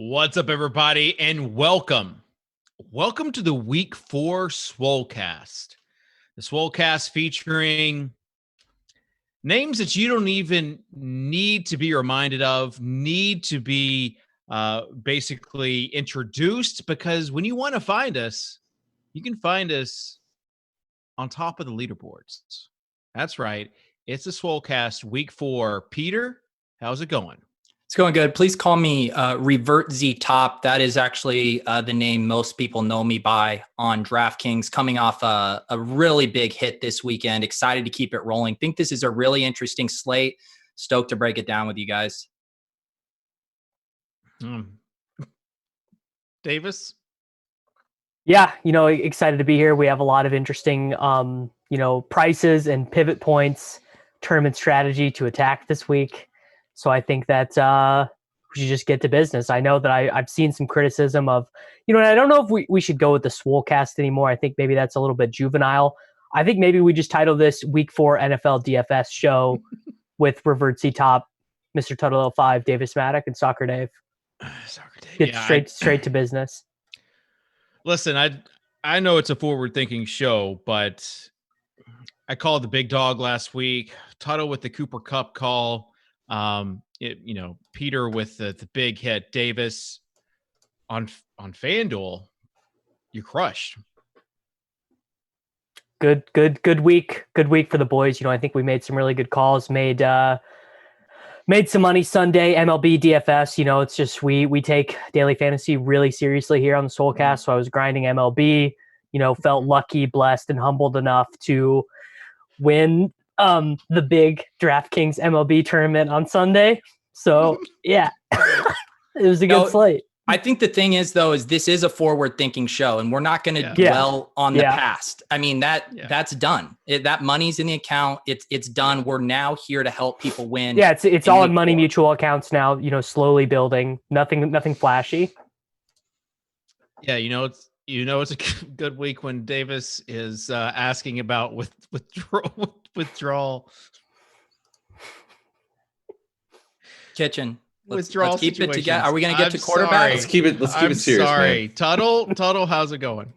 What's up, everybody, and welcome. Welcome to the Week 4 Swolecast. The Swolecast featuring names that you don't even need to be reminded of, need to be basically introduced, because when you want to find us, you can find us on top of the leaderboards. That's right. It's the Swolecast Week 4. Peter, how's it going? It's going good. Please call me Revert Z Top. That is actually the name most people know me by on DraftKings, coming off a really big hit this weekend. Excited to keep it rolling. Think this is a really interesting slate. Stoked to break it down with you guys. Davis? Yeah, excited to be here. We have a lot of interesting, prices and pivot points, tournament strategy to attack this week. So I think that we should just get to business. I know that I've seen some criticism of, and I don't know if we should go with the Swolecast anymore. I think maybe that's a little bit juvenile. I think maybe we just title this Week 4 NFL DFS show with Revert C Top, Mr. Tuttle 05, Davis Mattek, and Socrdave. Get straight to business. Listen, I know it's a forward-thinking show, but I called the big dog last week. Tuttle with the Cooper Cup call. Peter with the big hit. Davis on FanDuel, you crushed. Good week. Good week for the boys. I think we made some really good calls. Made some money Sunday. MLB DFS. It's just we take daily fantasy really seriously here on the Swolecast. So I was grinding MLB. Felt lucky, blessed, and humbled enough to win the big DraftKings MLB tournament on Sunday. So yeah, it was a good slate. I think the thing is, though, is this is a forward-thinking show, and we're not going to dwell on the past. I mean, that's done. That money's in the account. It's done. We're now here to help people win. Yeah, it's all in money mutual accounts now. slowly building. Nothing flashy. Yeah, it's a good week when Davis is asking about withdrawal. Kitchen. Let's keep it together. Are we going to get to quarterback? Let's keep it serious. Sorry, man. Tuttle, how's it going?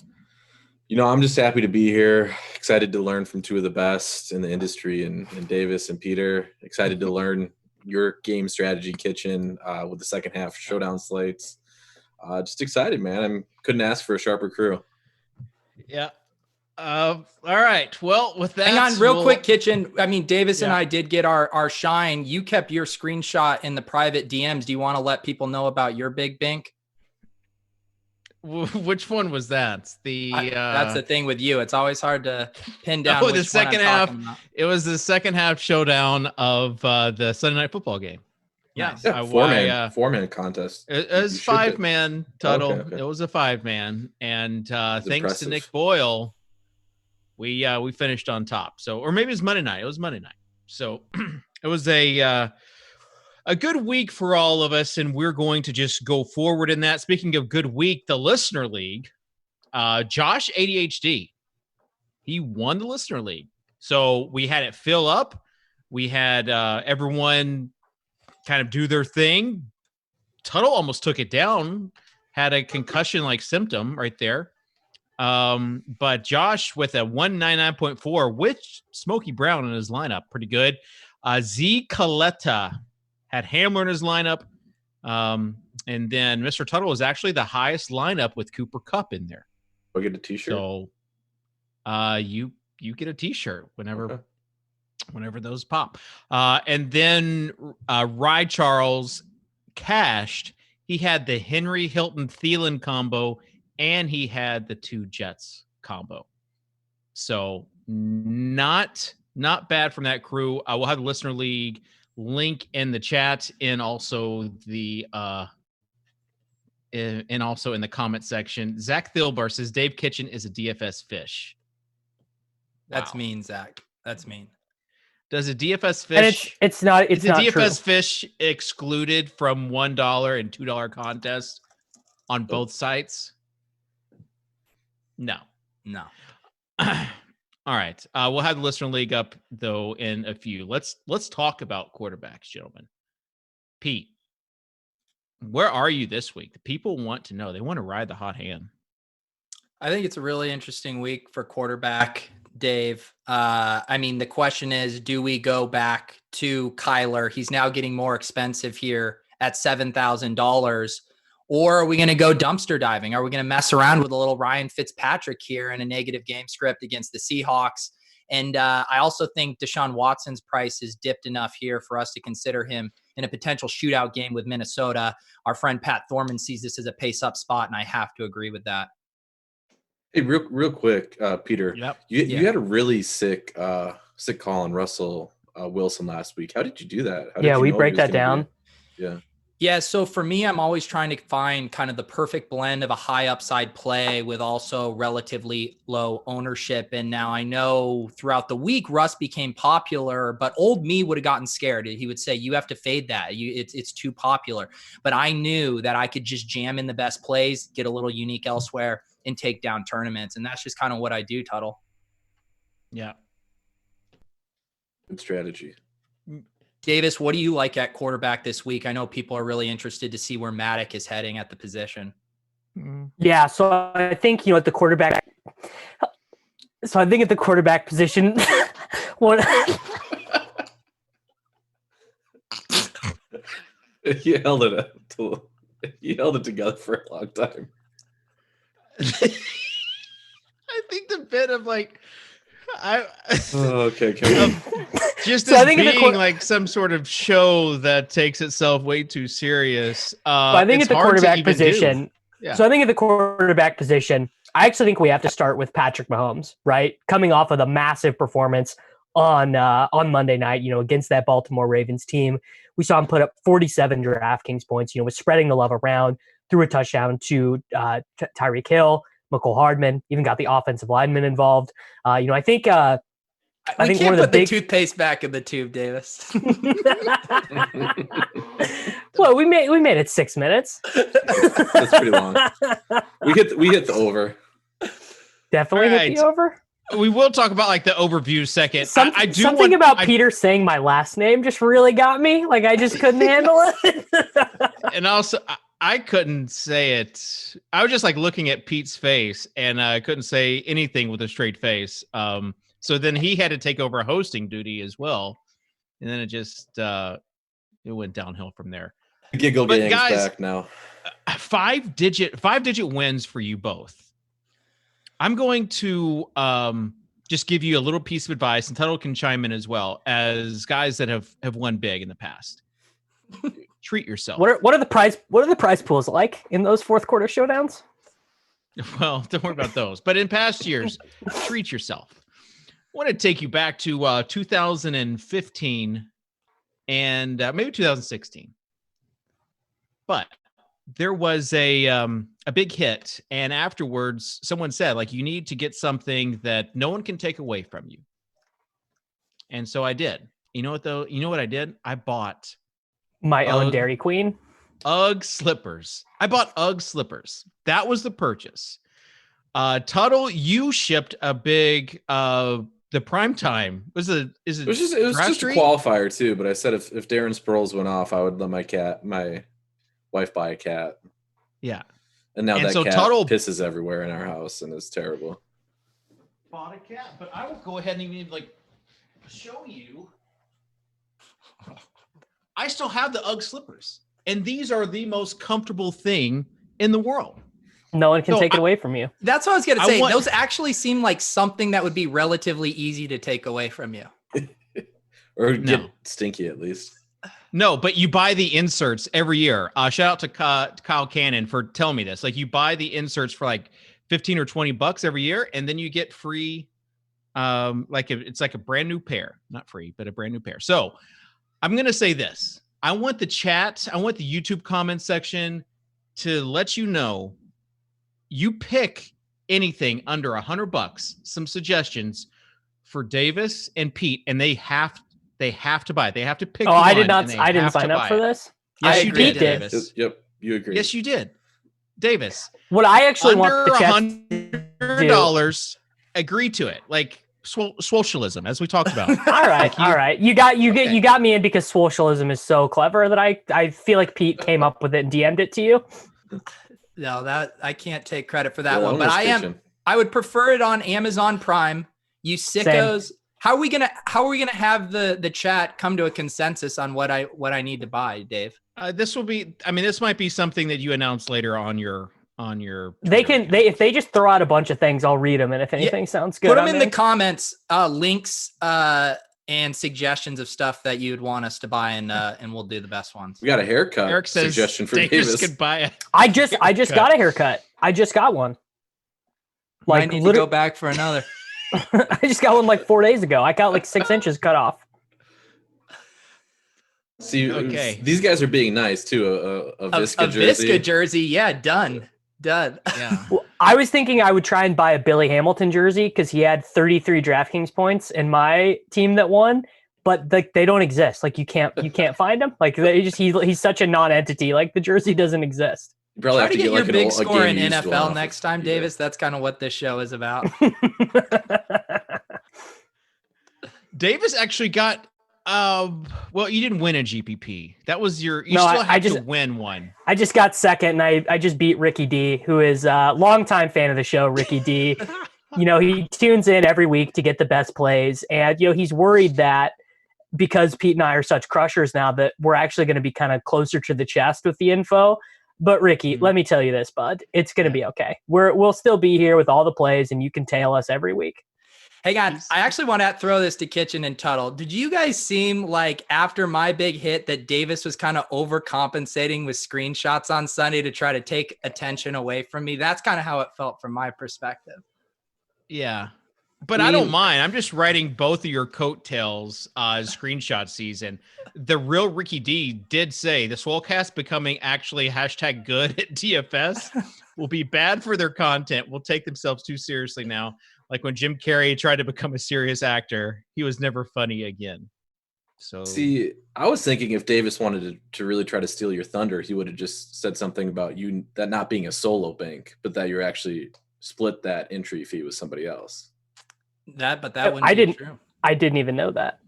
I'm just happy to be here. Excited to learn from two of the best in the industry, and Davis and Peter. Excited to learn your game strategy, Kitchen, with the second half showdown slates. Just excited, man. Couldn't ask for a sharper crew. Yeah. All right. Well, with that, hang on real quick, Kitchen. I mean, Davis and I did get our shine. You kept your screenshot in the private DMs. Do you want to let people know about your big bink? Which one was that? That's the thing with you. It's always hard to pin down. The second half. It was the second half showdown of the Sunday Night Football game. Yeah, four-man contest. It was 5-man Tuttle. Okay. It was a 5-man, and thanks to Nick Boyle, we finished on top. So, or maybe it was Monday night. It was Monday night. So it was a good week for all of us, and we're going to just go forward in that. Speaking of good week, the Listener League, Josh ADHD, he won the Listener League. So we had it fill up. We had everyone kind of do their thing. Tuttle almost took it down, had a concussion-like symptom right there. But Josh with a 199.4 with Smokey Brown in his lineup, pretty good. Z Coletta had Hamler in his lineup. And then Mr. Tuttle was actually the highest lineup with Cooper Kupp in there. I get a t-shirt. So you get a t-shirt whenever those pop. And then Rye Charles cashed. He had the Henry Hilton Thielen combo, and he had the 2 Jets combo. So not bad from that crew. We'll have the Listener League link in the chat, and also the and also in the comment section. Zach Thilbar says Dave Kitchen is a DFS fish. That's mean, Zach. That's mean. Does a DFS fish? And it's not. It's is a not DFS true. fish excluded from $1 and $2 contests on both sites? No. All right. We'll have the Listener League up though in a few. Let's talk about quarterbacks, gentlemen. Pete, Where are you this week? The people want to know. They want to ride the hot hand. I think it's a really interesting week for quarterback, Dave. I mean, the question is, do we go back to Kyler? He's now getting more expensive here at $7,000. Or are we going to go dumpster diving? Are we going to mess around with a little Ryan Fitzpatrick here in a negative game script against the Seahawks? And I also think Deshaun Watson's price is dipped enough here for us to consider him in a potential shootout game with Minnesota. Our friend Pat Thorman sees this as a pace-up spot, and I have to agree with that. Hey, real quick, Peter. Yep. You had a really sick call on Russell Wilson last week. How did you do that? Yeah, we break that down. Yeah. So for me, I'm always trying to find kind of the perfect blend of a high upside play with also relatively low ownership. And now I know throughout the week, Russ became popular, but old me would have gotten scared. He would say, you have to fade that. It's too popular. But I knew that I could just jam in the best plays, get a little unique elsewhere, and take down tournaments. And that's just kind of what I do, Tuttle. Yeah. Good strategy. Davis, what do you like at quarterback this week? I know people are really interested to see where Mattek is heading at the position. Yeah, so I think, at the quarterback. So I think at the quarterback position, You held it together for a long time. I think the bit of okay. Just so as being like some sort of show that takes itself way too serious. So I think at the quarterback position. Yeah. So I think at the quarterback position, I actually think we have to start with Patrick Mahomes, right? Coming off of the massive performance on Monday night, against that Baltimore Ravens team. We saw him put up 47 DraftKings points, was spreading the love around, threw a touchdown to Tyreek Hill, McCole Hardman, even got the offensive lineman involved. I think I think one of the toothpaste back in the tube, Davis. Well, we made it 6 minutes. That's pretty long. We hit the over. Definitely hit the over. We will talk about the overview second. Something about Peter saying my last name just really got me. I just couldn't handle it. And also, I couldn't say it. I was just looking at Pete's face, and I couldn't say anything with a straight face. So then he had to take over hosting duty as well, and then it just it went downhill from there. Giggle Gang's back now. 5-digit wins for you both. I'm going to just give you a little piece of advice, and Tuttle can chime in as well, as guys that have won big in the past. Treat yourself. What are the prize pools like in those fourth quarter showdowns? Well, don't worry about those. But in past years, treat yourself. I want to take you back to 2015 and maybe 2016. But there was a big hit, and afterwards, someone said, you need to get something that no one can take away from you. And so I did. You know what, though? You know what I did? I bought my own Dairy Queen. UGG slippers. I bought UGG slippers. That was the purchase. Tuttle, you shipped a big the prime time. It was just a qualifier too, but I said if Darren Sproles went off, I would let my wife buy a cat. Yeah. And now that cat Tuttle pisses everywhere in our house, and it's terrible. Bought a cat, but I will go ahead and even show you. I still have the UGG slippers, and these are the most comfortable thing in the world. No one can take it away from you. That's what I was going to say. Those actually seem like something that would be relatively easy to take away from you. Or get stinky at least. No, but you buy the inserts every year. Shout out to Kyle Cannon for telling me this. You buy the inserts for $15 or $20 every year, and then you get free. It's like a brand new pair, not free, but a brand new pair. So I'm going to say this. I want the chat. I want the YouTube comment section to let you know. You pick anything under $100. Some suggestions for Davis and Pete, and they have to buy it. They have to pick. Oh, I did not. I didn't sign up for this. Yes, you did, Davis. Yep, you agree. Yes, you did, Davis. What I actually want the chat $100. Agree to it. Swolecalism, as we talked about. all right. You got me in because Swolecalism is so clever that I feel like Pete came up with it and DM'd it to you. No, that I can't take credit for that one, but I would prefer it on Amazon Prime. You sickos. Same. How are we gonna have the chat come to a consensus on what I need to buy, Dave? This might be something that you announce later on your if they just throw out a bunch of things, I'll read them, and if anything sounds good, put them in the comments, links and suggestions of stuff that you'd want us to buy, and we'll do the best ones. We got a haircut. Eric says suggestion for Davis could buy it. I just got a haircut. I just got one. I need to go back for another. I just got one like 4 days ago. I got like 6 inches cut off. See, these guys are being nice too. A Visca jersey. Visca jersey, yeah, done. Yeah. Well, I was thinking I would try and buy a Billy Hamilton jersey because he had 33 DraftKings points in my team that won, but like they don't exist. Like you can't find them. Like he's such a non-entity. Like the jersey doesn't exist. You probably try have to get like your big score in NFL next time, Davis. That's kind of what this show is about. Davis actually got. Well, you didn't win a GPP. That was you still had to win one. I just got second, and I just beat Ricky D, who is a longtime fan of the show. Ricky D, he tunes in every week to get the best plays, and he's worried that because Pete and I are such crushers now that we're actually going to be kind of closer to the chest with the info. But Ricky, let me tell you this, bud, it's going to be okay. We'll still be here with all the plays, and you can tail us every week. Hey guys, I actually want to throw this to Kitchen and Tuttle. Did you guys seem like after my big hit that Davis was kind of overcompensating with screenshots on Sunday to try to take attention away from me? That's kind of how it felt from my perspective. Yeah, but I don't mind. I'm just writing both of your coattails screenshot season. The real Ricky D did say the Swolecast becoming actually #good at DFS will be bad for their content. Will take themselves too seriously now. Like when Jim Carrey tried to become a serious actor, he was never funny again. So see, I was thinking if Davis wanted to really try to steal your thunder, he would have just said something about you that not being a solo bank, but that you're actually split that entry fee with somebody else. That wouldn't be true. I didn't even know that.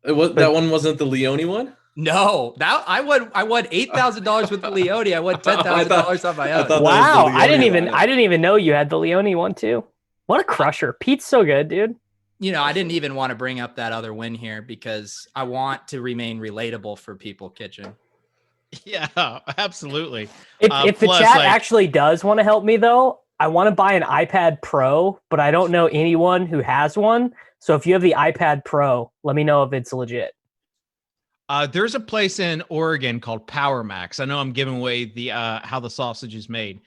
That one wasn't the Leone one? No, I won $8,000 with the Leone. I won $10,000 on my own. Wow, I didn't even know you had the Leone one too. What a crusher. Pete's so good, dude. I didn't even want to bring up that other win here because I want to remain relatable for people, Kitchen. Yeah, absolutely. If the chat actually does want to help me, though, I want to buy an iPad Pro, but I don't know anyone who has one. So if you have the iPad Pro, let me know if it's legit. There's a place in Oregon called Power Max. I know I'm giving away the how the sausage is made,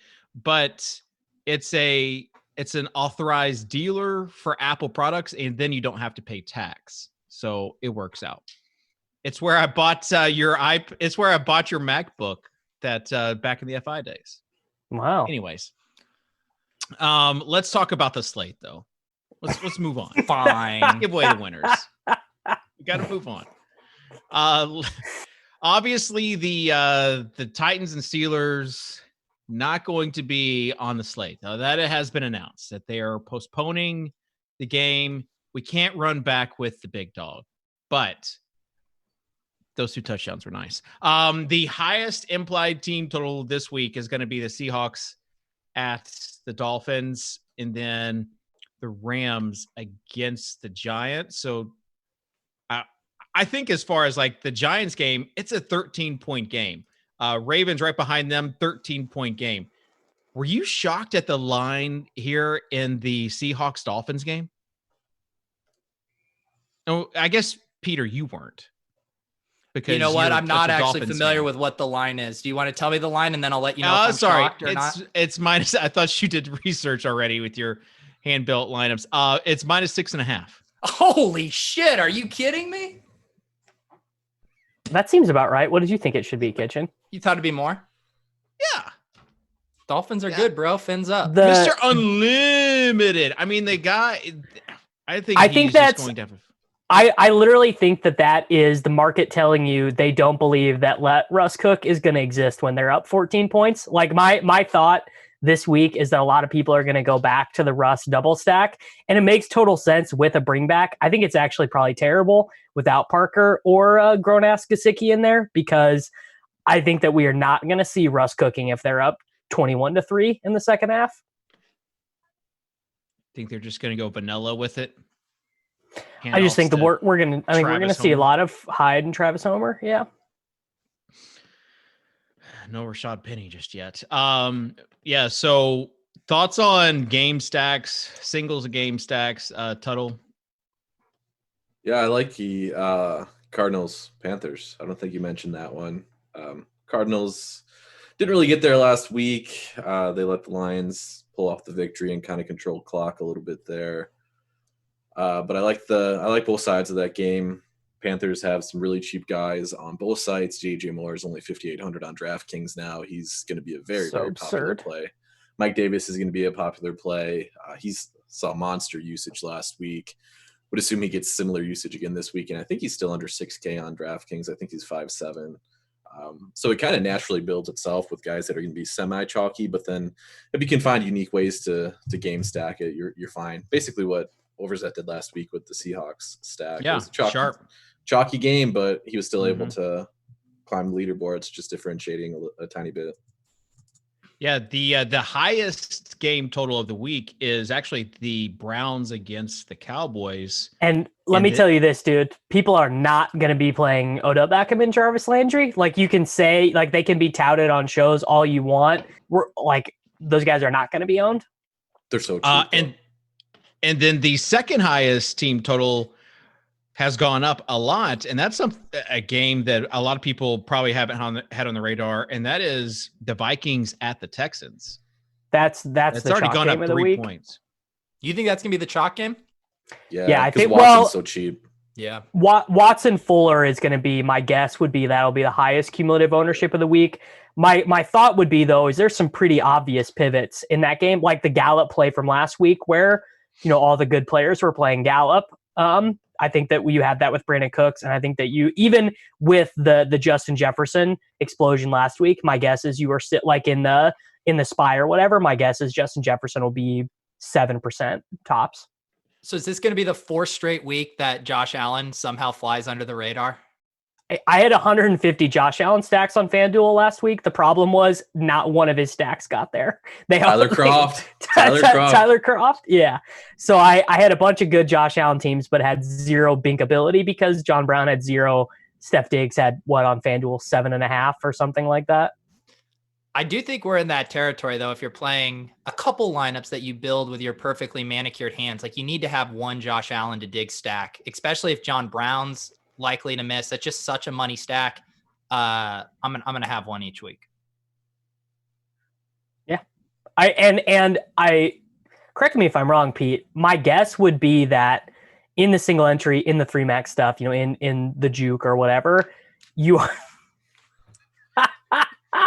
but it's an authorized dealer for Apple products, and then you don't have to pay tax. So it works out. It's where I bought it's where I bought your MacBook that back in the FI days. Wow. Anyways, let's talk about the slate though. Let's move on. Fine. Give away the winners. We got to move on. Obviously the Titans and Steelers not going to be on the slate. Now that it has been announced that they are postponing the game. We can't run back with the big dog, but those 2 touchdowns were nice. The highest implied team total this week is going to be the Seahawks at the Dolphins, and then the Rams against the Giants. So I think as far as like the Giants game, it's a 13-point game. Ravens right behind them, 13-point game. Were you shocked at the line here in the Seahawks-Dolphins game? Oh, I guess, Peter, you weren't. Because you know what? I'm not actually familiar with what the line is. Do you want to tell me the line, and then I'll let you know if I'm shocked or not? It's minus. I thought you did research already with your hand-built lineups. It's -6.5. Holy shit. Are you kidding me? That seems about right. What did you think it should be, Kitchen? You thought it'd be more? Yeah. Dolphins are good, bro. Fins up. Mr. Unlimited. I mean, the guy, I think that's going to have I literally think that is the market telling you they don't believe that Russ Cook is going to exist when they're up 14 points. Like my thought this week is that a lot of people are going to go back to the Russ double stack, and it makes total sense with a bring back. I think it's actually probably terrible without Parker or grown-ass Gesicki in there, because I think that we are not going to see Russ cooking if they're up 21-3 in the second half. Think they're just going to go vanilla with it? I just think we're going to see a lot of Hyde and Travis Homer. Yeah. No Rashad Penny just yet. Yeah. So thoughts on game stacks, singles of game stacks, Tuttle? Yeah, I like the Cardinals Panthers. I don't think you mentioned that one. Cardinals didn't really get there last week. They let the Lions pull off the victory and kind of control clock a little bit there. But I like both sides of that game. Panthers have some really cheap guys on both sides. JJ Moore is only 5,800 on DraftKings now. He's going to be a very popular play. Mike Davis is going to be a popular play. He saw monster usage last week. Would assume he gets similar usage again this week, and I think he's still under 6K on DraftKings. I think he's 5.7. So it kind of naturally builds itself with guys that are going to be semi-chalky, but then if you can find unique ways to game stack it, you're fine. Basically what Overzet did last week with the Seahawks stack. Yeah, it was chalky game, but he was still able to climb the leaderboards, just differentiating a tiny bit. Yeah, the highest game total of the week is actually the Browns against the Cowboys. And let me tell you this, dude. People are not going to be playing Odell Beckham and Jarvis Landry. Like, you can say, like, they can be touted on shows all you want. We're like, those guys are not going to be owned. They're so cheap. And then the second highest team total has gone up a lot, and that's a game that a lot of people probably haven't had on the radar, and that is the Vikings at the Texans. That's already gone up 3 points. You think that's gonna be the chalk game? Yeah, I think Watson's so cheap. Yeah, Watson Fuller is going to be, my guess would be that'll be the highest cumulative ownership of the week. My thought would be, though, is there's some pretty obvious pivots in that game, like the Gallup play from last week, where all the good players were playing Gallup. I think that you had that with Brandon Cooks, and I think that you, even with the Justin Jefferson explosion last week, my guess is you were like in the SPY or whatever. My guess is Justin Jefferson will be 7% tops. So is this going to be the fourth straight week that Josh Allen somehow flies under the radar? I had 150 Josh Allen stacks on FanDuel last week. The problem was not one of his stacks got there. Tyler Kroft. Tyler Kroft. Yeah. So I had a bunch of good Josh Allen teams, but had zero binkability because John Brown had zero. Steph Diggs had on FanDuel 7.5 or something like that. I do think we're in that territory, though. If you're playing a couple lineups that you build with your perfectly manicured hands, like, you need to have one Josh Allen to Diggs stack, especially if John Brown's likely to miss. That's just such a money stack. I'm gonna have one each week. Yeah, I correct me if I'm wrong, Pete. My guess would be that in the single entry, in the 3-max stuff, in the juke or whatever, you are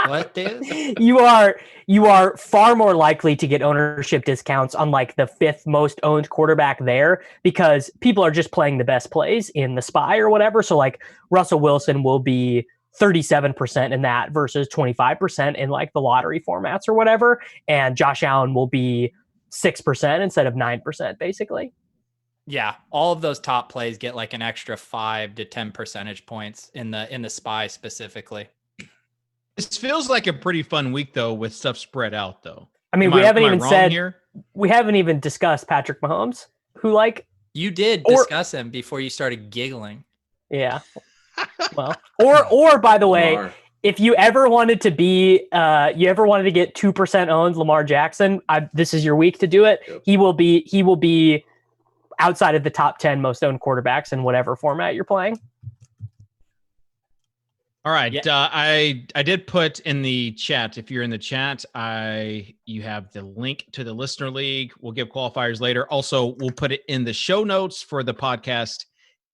what, dude? you are far more likely to get ownership discounts on like the 5th most owned quarterback there, because people are just playing the best plays in the SPY or whatever. So like Russell Wilson will be 37% in that versus 25% in like the lottery formats or whatever. And Josh Allen will be 6% instead of 9%, basically. Yeah, all of those top plays get like an extra 5 to 10 percentage points in the SPY specifically. This feels like a pretty fun week, though, with stuff spread out, though. I mean, we haven't even discussed Patrick Mahomes, who you did discuss him before you started giggling. Yeah. Well, or by the way, if you ever wanted to get 2% owned Lamar Jackson, this is your week to do it. Yep. He will be outside of the top 10 most owned quarterbacks in whatever format you're playing. All right. Yeah. I did put in the chat. If you're in the chat, you have the link to the listener league. We'll give qualifiers later. Also, we'll put it in the show notes for the podcast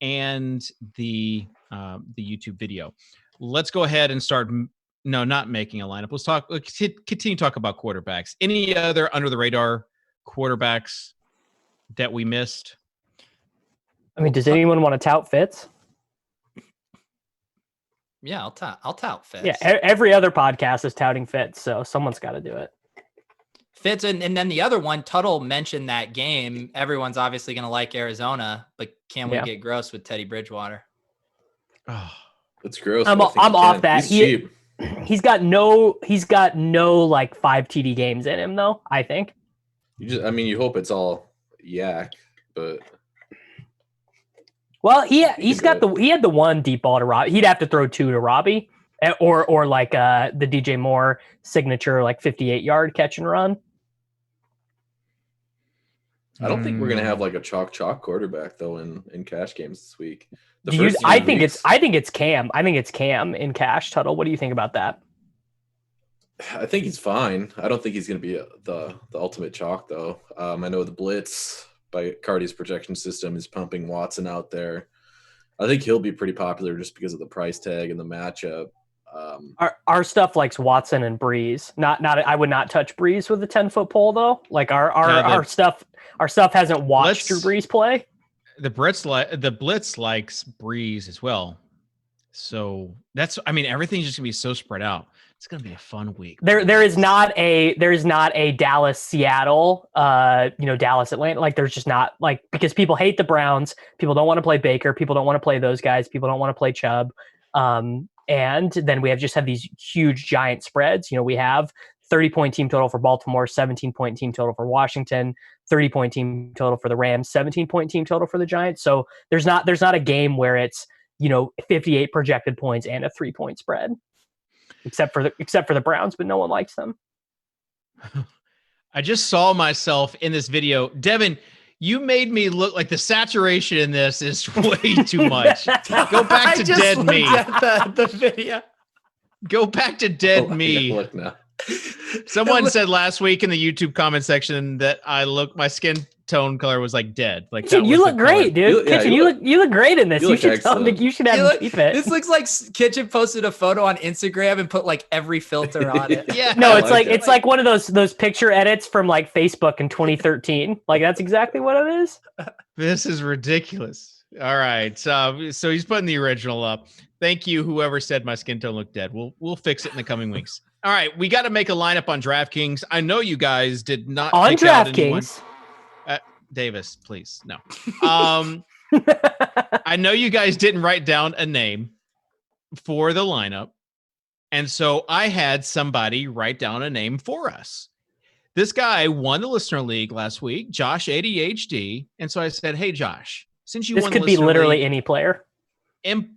and the YouTube video. Let's go ahead and start. No, not making a lineup. Let's continue to talk about quarterbacks. Any other under the radar quarterbacks that we missed? I mean, does anyone want to tout Fitz? Yeah, I'll tout Fitz. Yeah, every other podcast is touting Fitz, so someone's got to do it. Fits. And then the other one, Tuttle mentioned that game. Everyone's obviously going to like Arizona, but can we get gross with Teddy Bridgewater? Oh, that's gross. I'm off that. He's cheap. He's got no like 5 TD games in him though, I think. You hope it's all yak, but well, he had the one deep ball to Robbie. He'd have to throw 2 to Robbie, or like the DJ Moore signature like 58-yard catch and run. I don't think we're gonna have like a chalk quarterback though in cash games this week. I think it's Cam. I think it's Cam in cash. Tuttle, what do you think about that? I think he's fine. I don't think he's gonna be the ultimate chalk though. I know the blitz by Cardi's projection system is pumping Watson out there. I think he'll be pretty popular just because of the price tag and the matchup. Our stuff likes Watson and Breeze. Not. I would not touch Breeze with a 10-foot pole though. Like our stuff hasn't watched Drew Brees play. The Blitz likes Breeze as well. So everything's just gonna be so spread out. It's gonna be a fun week. There is not a Dallas, Seattle, Dallas, Atlanta. Like there's just not, like, because people hate the Browns. People don't want to play Baker. People don't want to play those guys. People don't want to play Chubb. And then we have these huge giant spreads. We have 30-point team total for Baltimore, 17-point team total for Washington, 30-point team total for the Rams, 17-point team total for the Giants. So there's not a game where it's 58 projected points and a 3-point spread, except for the Browns, but no one likes them. I just saw myself in this video, Devin. You made me look like the saturation in this is way too much. Go back to dead me. The video. Go back to dead me. Look now. Someone said last week in the YouTube comment section that my skin tone color was like dead. Like Kitchen, you look great, dude. Kitchen, you look great in this. You should have him keep it. This looks like Kitchen posted a photo on Instagram and put like every filter on it. Yeah. No, it's like one of those picture edits from like Facebook in 2013. Like that's exactly what it is. This is ridiculous. All right. So he's putting the original up. Thank you, whoever said my skin tone looked dead. We'll fix it in the coming weeks. All right, we got to make a lineup on DraftKings. I know you guys did not on DraftKings. Davis, please, no. I know you guys didn't write down a name for the lineup, and so I had somebody write down a name for us. This guy won the listener league last week, Josh ADHD, and so I said, "Hey, Josh, since you won the listener league, this could be literally any player, and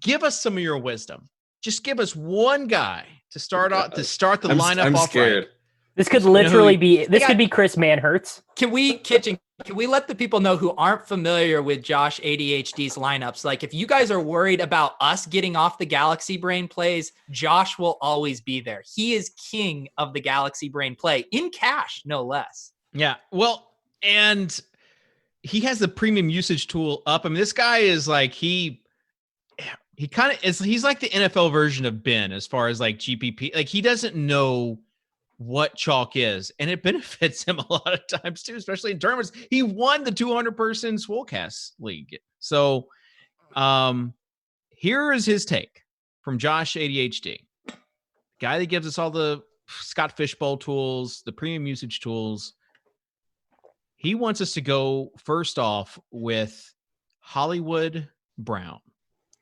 give us some of your wisdom. Just give us one guy to start the lineup off scared. Right. This could literally be Chris Manhertz. Can we let the people know who aren't familiar with Josh ADHD's lineups? Like, if you guys are worried about us getting off the Galaxy Brain plays, Josh will always be there. He is king of the Galaxy Brain play in cash, no less. Yeah. Well, and he has the premium usage tool up. I mean, this guy is like, he kind of is, he's like the NFL version of Ben as far as like GPP. Like he doesn't know what chalk is, and it benefits him a lot of times too, especially in tournaments. He won the 200-person Swolecast league. So here is his take from Josh ADHD, guy that gives us all the Scott Fishbowl tools, the premium usage tools. He wants us to go first off with Hollywood Brown.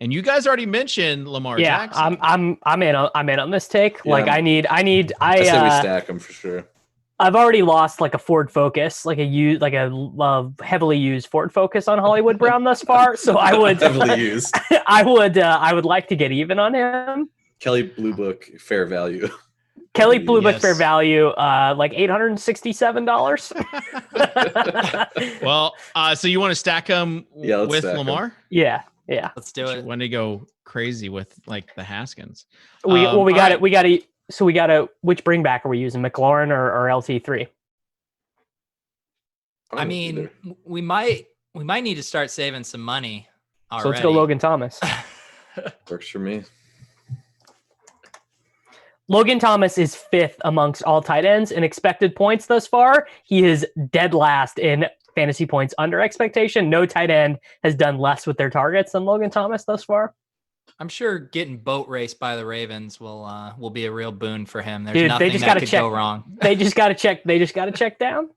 And you guys already mentioned Lamar Jackson. I'm in on this take. Yeah. Like I say we stack them for sure. I've already lost like a Ford Focus, like a heavily used Ford Focus on Hollywood Brown thus far. So I would heavily used. I would like to get even on him. Kelly Blue Book fair value. Kelly Blue Book fair value, like $867. Well, so you want to stack them with Lamar? Yeah. Yeah, let's do it. When they go crazy with like the Haskins, we got it. So we got to. Which bring back are we using, McLaurin or LT3? I mean, we might need to start saving some money already. So let's go Logan Thomas. Works for me. Logan Thomas is 5th amongst all tight ends in expected points thus far. He is dead last in fantasy points under expectation. No tight end has done less with their targets than Logan Thomas thus far. I'm sure getting boat raced by the Ravens will be a real boon for him. There's Dude, nothing that could go wrong. They just got to check. They just got to check down.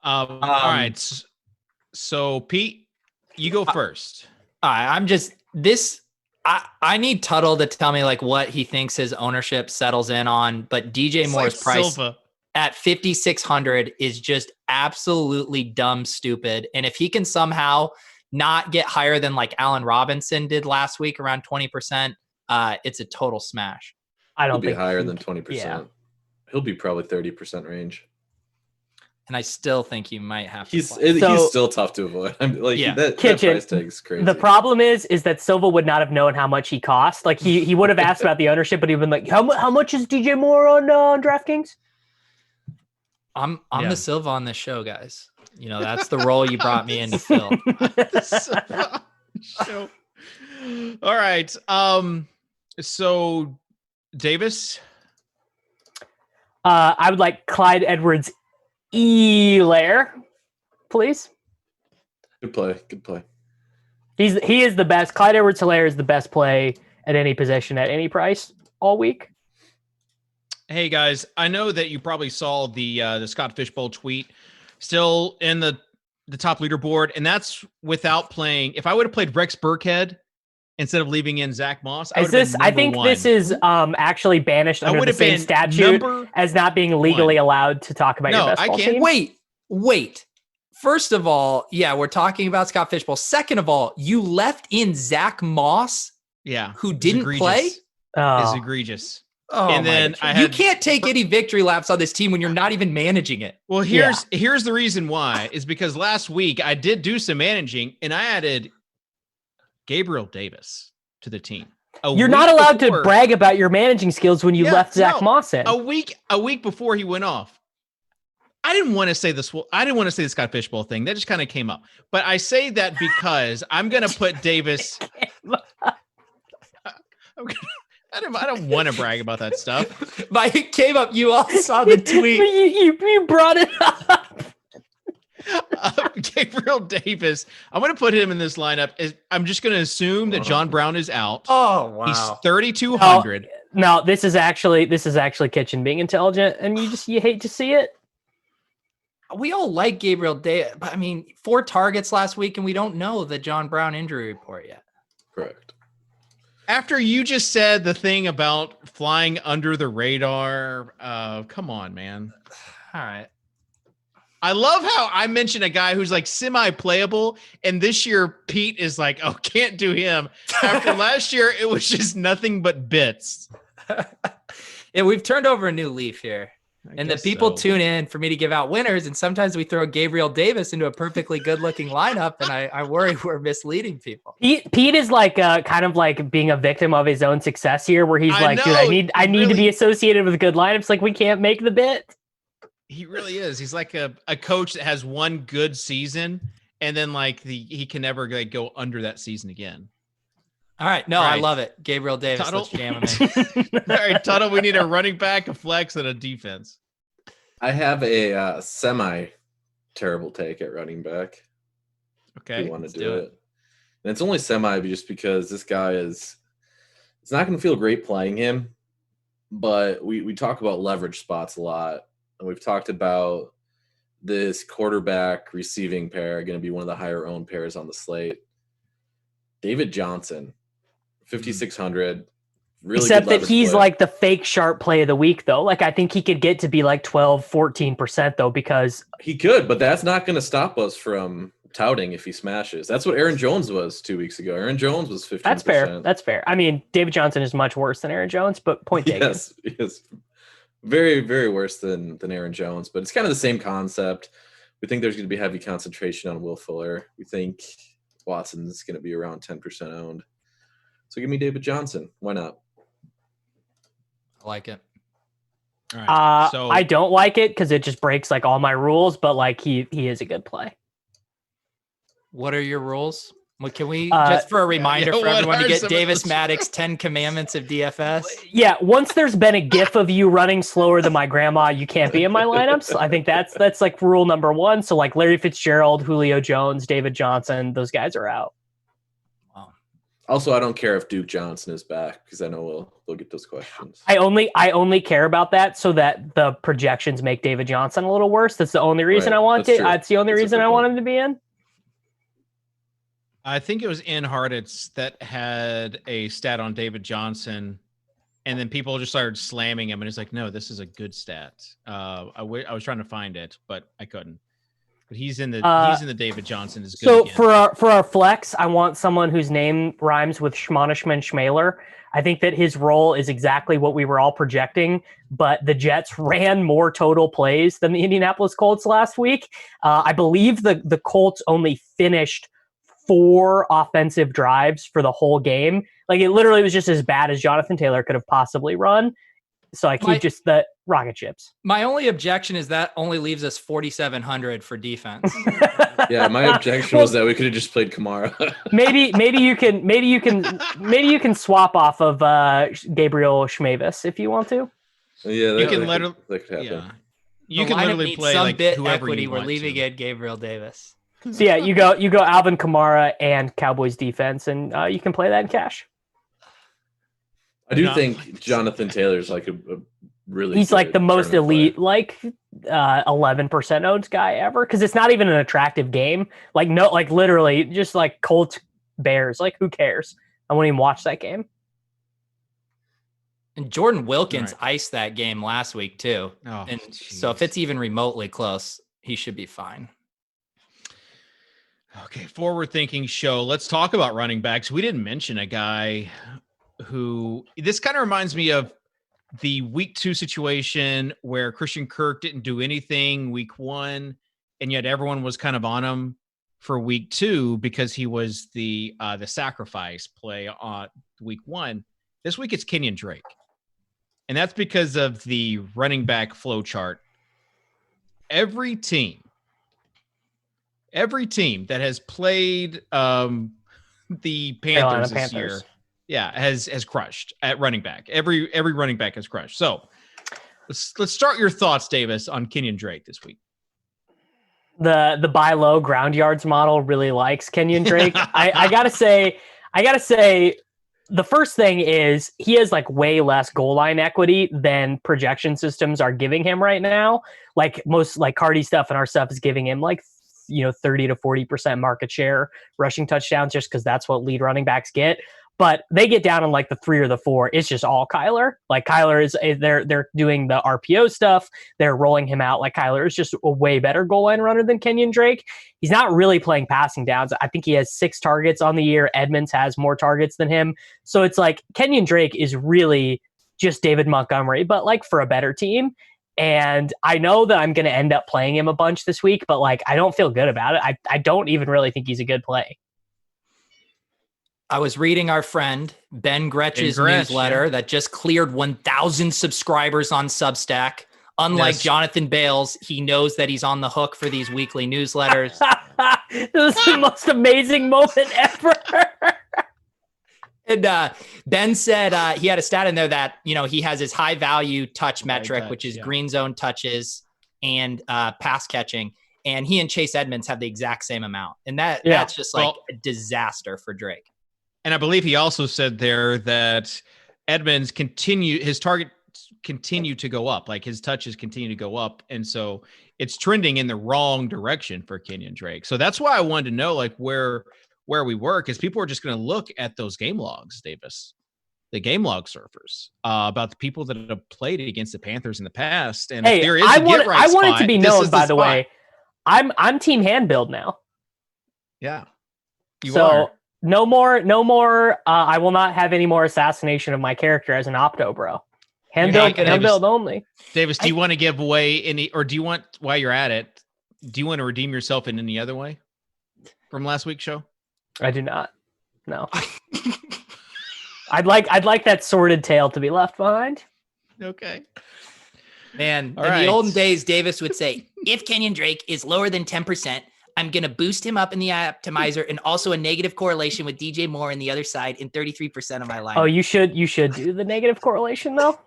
All right. So Pete, you go first. I need Tuttle to tell me like what he thinks his ownership settles in on, but DJ Moore's price at 5,600 is just absolutely dumb stupid. And if he can somehow not get higher than like Allen Robinson did last week, around 20%, it's a total smash. He'll be higher than 20%. Yeah. He'll be probably 30% range. And I still think you might have to. He's still tough to avoid. That price tag is crazy. The problem is that Silva would not have known how much he cost. Like he would have asked about the ownership, but he'd been like, how much is DJ Moore on DraftKings? I'm the Silva on this show, guys. You know, that's the role you brought me in to fill. All right. So Davis. I would like Clyde Edwards-Helaire, please. Good play. He is the best. Clyde Edwards-Helaire is the best play at any position at any price all week. Hey guys, I know that you probably saw the Scott Fishbowl tweet. Still in the top leaderboard, and that's without playing. If I would have played Rex Burkhead instead of leaving in Zach Moss, I think this is actually banished under the same statute as not being legally allowed to talk about your best ball team. Wait. First of all, yeah, we're talking about Scott Fishbowl. Second of all, you left in Zach Moss, who didn't play. Is egregious. Oh, and then you can't take any victory laps on this team when you're not even managing it. Well, here's the reason why is because last week I did do some managing and I added Gabriel Davis to the team. You're not allowed to brag about your managing skills when you left Zach Moss in. A week before he went off. I didn't want to say this. I didn't want to say the Scott Fishbowl thing. That just kind of came up. But I say that because I'm going to put Davis. I don't want to brag about that stuff. But it came up. You all saw the tweet. you brought it up. Gabriel Davis. I'm going to put him in this lineup. I'm just going to assume that John Brown is out. Oh, wow. He's 3,200. No, this is actually Kitchen being intelligent, and you hate to see it. We all like Gabriel Davis, but I mean, 4 targets last week, and we don't know the John Brown injury report yet. Correct. After you just said the thing about flying under the radar, come on, man. All right. I love how I mentioned a guy who's like semi-playable, and this year Pete is like, oh, can't do him. After last year, it was just nothing but bits. Yeah, we've turned over a new leaf here. And the people tune in for me to give out winners, and sometimes we throw Gabriel Davis into a perfectly good-looking lineup, and I worry we're misleading people. Pete is like kind of like being a victim of his own success here, where he's like, dude, I need to be associated with good lineups. Like, we can't make the bit. He really is. He's like a coach that has one good season, and then like he can never like go under that season again. All right. No, I love it. Gabriel Davis. Tuttle. Let's jam him in. All right, Tuttle, we need a running back, a flex, and a defense. I have a semi-terrible take at running back. Okay. If you want to do it. And it's only semi just because this guy it's not going to feel great playing him, but we talk about leverage spots a lot. And we've talked about this quarterback receiving pair going to be one of the higher owned pairs on the slate. David Johnson, 5,600. Really Except that he's play. like the fake sharp play of the week, though. Like, I think he could get to be like 12, 14%, though, because he could, but that's not going to stop us from touting if he smashes. That's what Aaron Jones was 2 weeks ago. Aaron Jones was 15%. That's fair. I mean, David Johnson is much worse than Aaron Jones, but point taken. Yes. Very, very worse than Aaron Jones, but it's kind of the same concept. We think there's going to be heavy concentration on Will Fuller. We think Watson's going to be around 10% owned. So give me David Johnson. Why not? I like it. All right. So I don't like it because it just breaks like all my rules, but like he is a good play. What are your rules? What can we just for a reminder for everyone to get Davis Mattek's 10 Commandments of DFS? Yeah, once there's been a gif of you running slower than my grandma, you can't be in my lineups. I think that's like rule number 1. So like Larry Fitzgerald, Julio Jones, David Johnson, those guys are out. Wow. Also, I don't care if Duke Johnson is back because I know we'll get those questions. I only care about that so that the projections make David Johnson a little worse. That's the only reason I want it. That's the only reason I want him to be in. I think it was in Harditz that had a stat on David Johnson, and then people just started slamming him, and he's like, "No, this is a good stat." I was trying to find it, but I couldn't. But he's in the David Johnson is good. So again. for our flex, I want someone whose name rhymes with Schmonishman Schmaler. I think that his role is exactly what we were all projecting, but the Jets ran more total plays than the Indianapolis Colts last week. I believe the Colts only finished 4 offensive drives for the whole game. Like, it literally was just as bad as Jonathan Taylor could have possibly run. So I keep just the rocket ships. My only objection is that only leaves us 4,700 for defense. Yeah, my objection was that we could have just played Kamara. maybe you can swap off of Gabriel Schmavis if you want to. Yeah, you can literally. Yeah, you can literally play some like bit whoever equity. you We're want leaving to. it Gabriel Davis. So yeah, you go Alvin Kamara and Cowboys defense, and you can play that in cash. I do think Jonathan Taylor's like a really. He's like the most elite, like 11% owned guy ever, because it's not even an attractive game. Like literally just like Colts Bears. Like, who cares? I won't even watch that game. And Jordan Wilkins iced that game last week too. Oh, and so if it's even remotely close, he should be fine. Okay, forward-thinking show. Let's talk about running backs. We didn't mention a guy who this kind of reminds me of the week 2 situation where Christian Kirk didn't do anything week 1, and yet everyone was kind of on him for week 2 because he was the sacrifice play on week 1. This week it's Kenyon Drake, and that's because of the running back flow chart. Every team that has played the Panthers this year, has crushed at running back. Every running back has crushed. So let's start your thoughts, Davis, on Kenyon Drake this week. The buy low ground yards model really likes Kenyon Drake. I gotta say, the first thing is he has like way less goal line equity than projection systems are giving him right now. Like most like Cardi stuff and our stuff is giving him like 30 to 40% market share rushing touchdowns just because that's what lead running backs get. But they get down in like the 3 or the 4. It's just all Kyler. Like Kyler is they're doing the RPO stuff. They're rolling him out. Like Kyler is just a way better goal line runner than Kenyon Drake. He's not really playing passing downs. I think he has 6 targets on the year. Edmonds has more targets than him. So it's like Kenyon Drake is really just David Montgomery, but like for a better team. And I know that I'm going to end up playing him a bunch this week, but like I don't feel good about it. I don't even really think he's a good play. I was reading our friend Ben Gretch's newsletter that just cleared 1,000 subscribers on Substack. Unlike Jonathan Bales, he knows that he's on the hook for these weekly newsletters. This is the most amazing moment ever. And Ben said he had a stat in there that, he has his high value touch metric, which is green zone touches and pass catching. And he and Chase Edmonds have the exact same amount. And that's just like a disaster for Drake. And I believe he also said there that Edmonds his targets continue to go up, like his touches continue to go up. And so it's trending in the wrong direction for Kenyon Drake. So that's why I wanted to know like where we were, because people are just going to look at those game logs, Davis, the game log surfers, about the people that have played against the Panthers in the past. And if there is I want it to be known, by the way, I'm team hand build now. Yeah. You are. No more. I will not have any more assassination of my character as an opto bro. Hand build only. Davis, do you want to give away any, or do you want, while you're at it, do you want to redeem yourself in any other way from last week's show? I do not. No. I'd like that sordid tale to be left behind. Okay. Man, the olden days, Davis would say, if Kenyon Drake is lower than 10%, I'm going to boost him up in the optimizer and also a negative correlation with DJ Moore on the other side in 33% of my line. Oh, you should do the negative correlation though.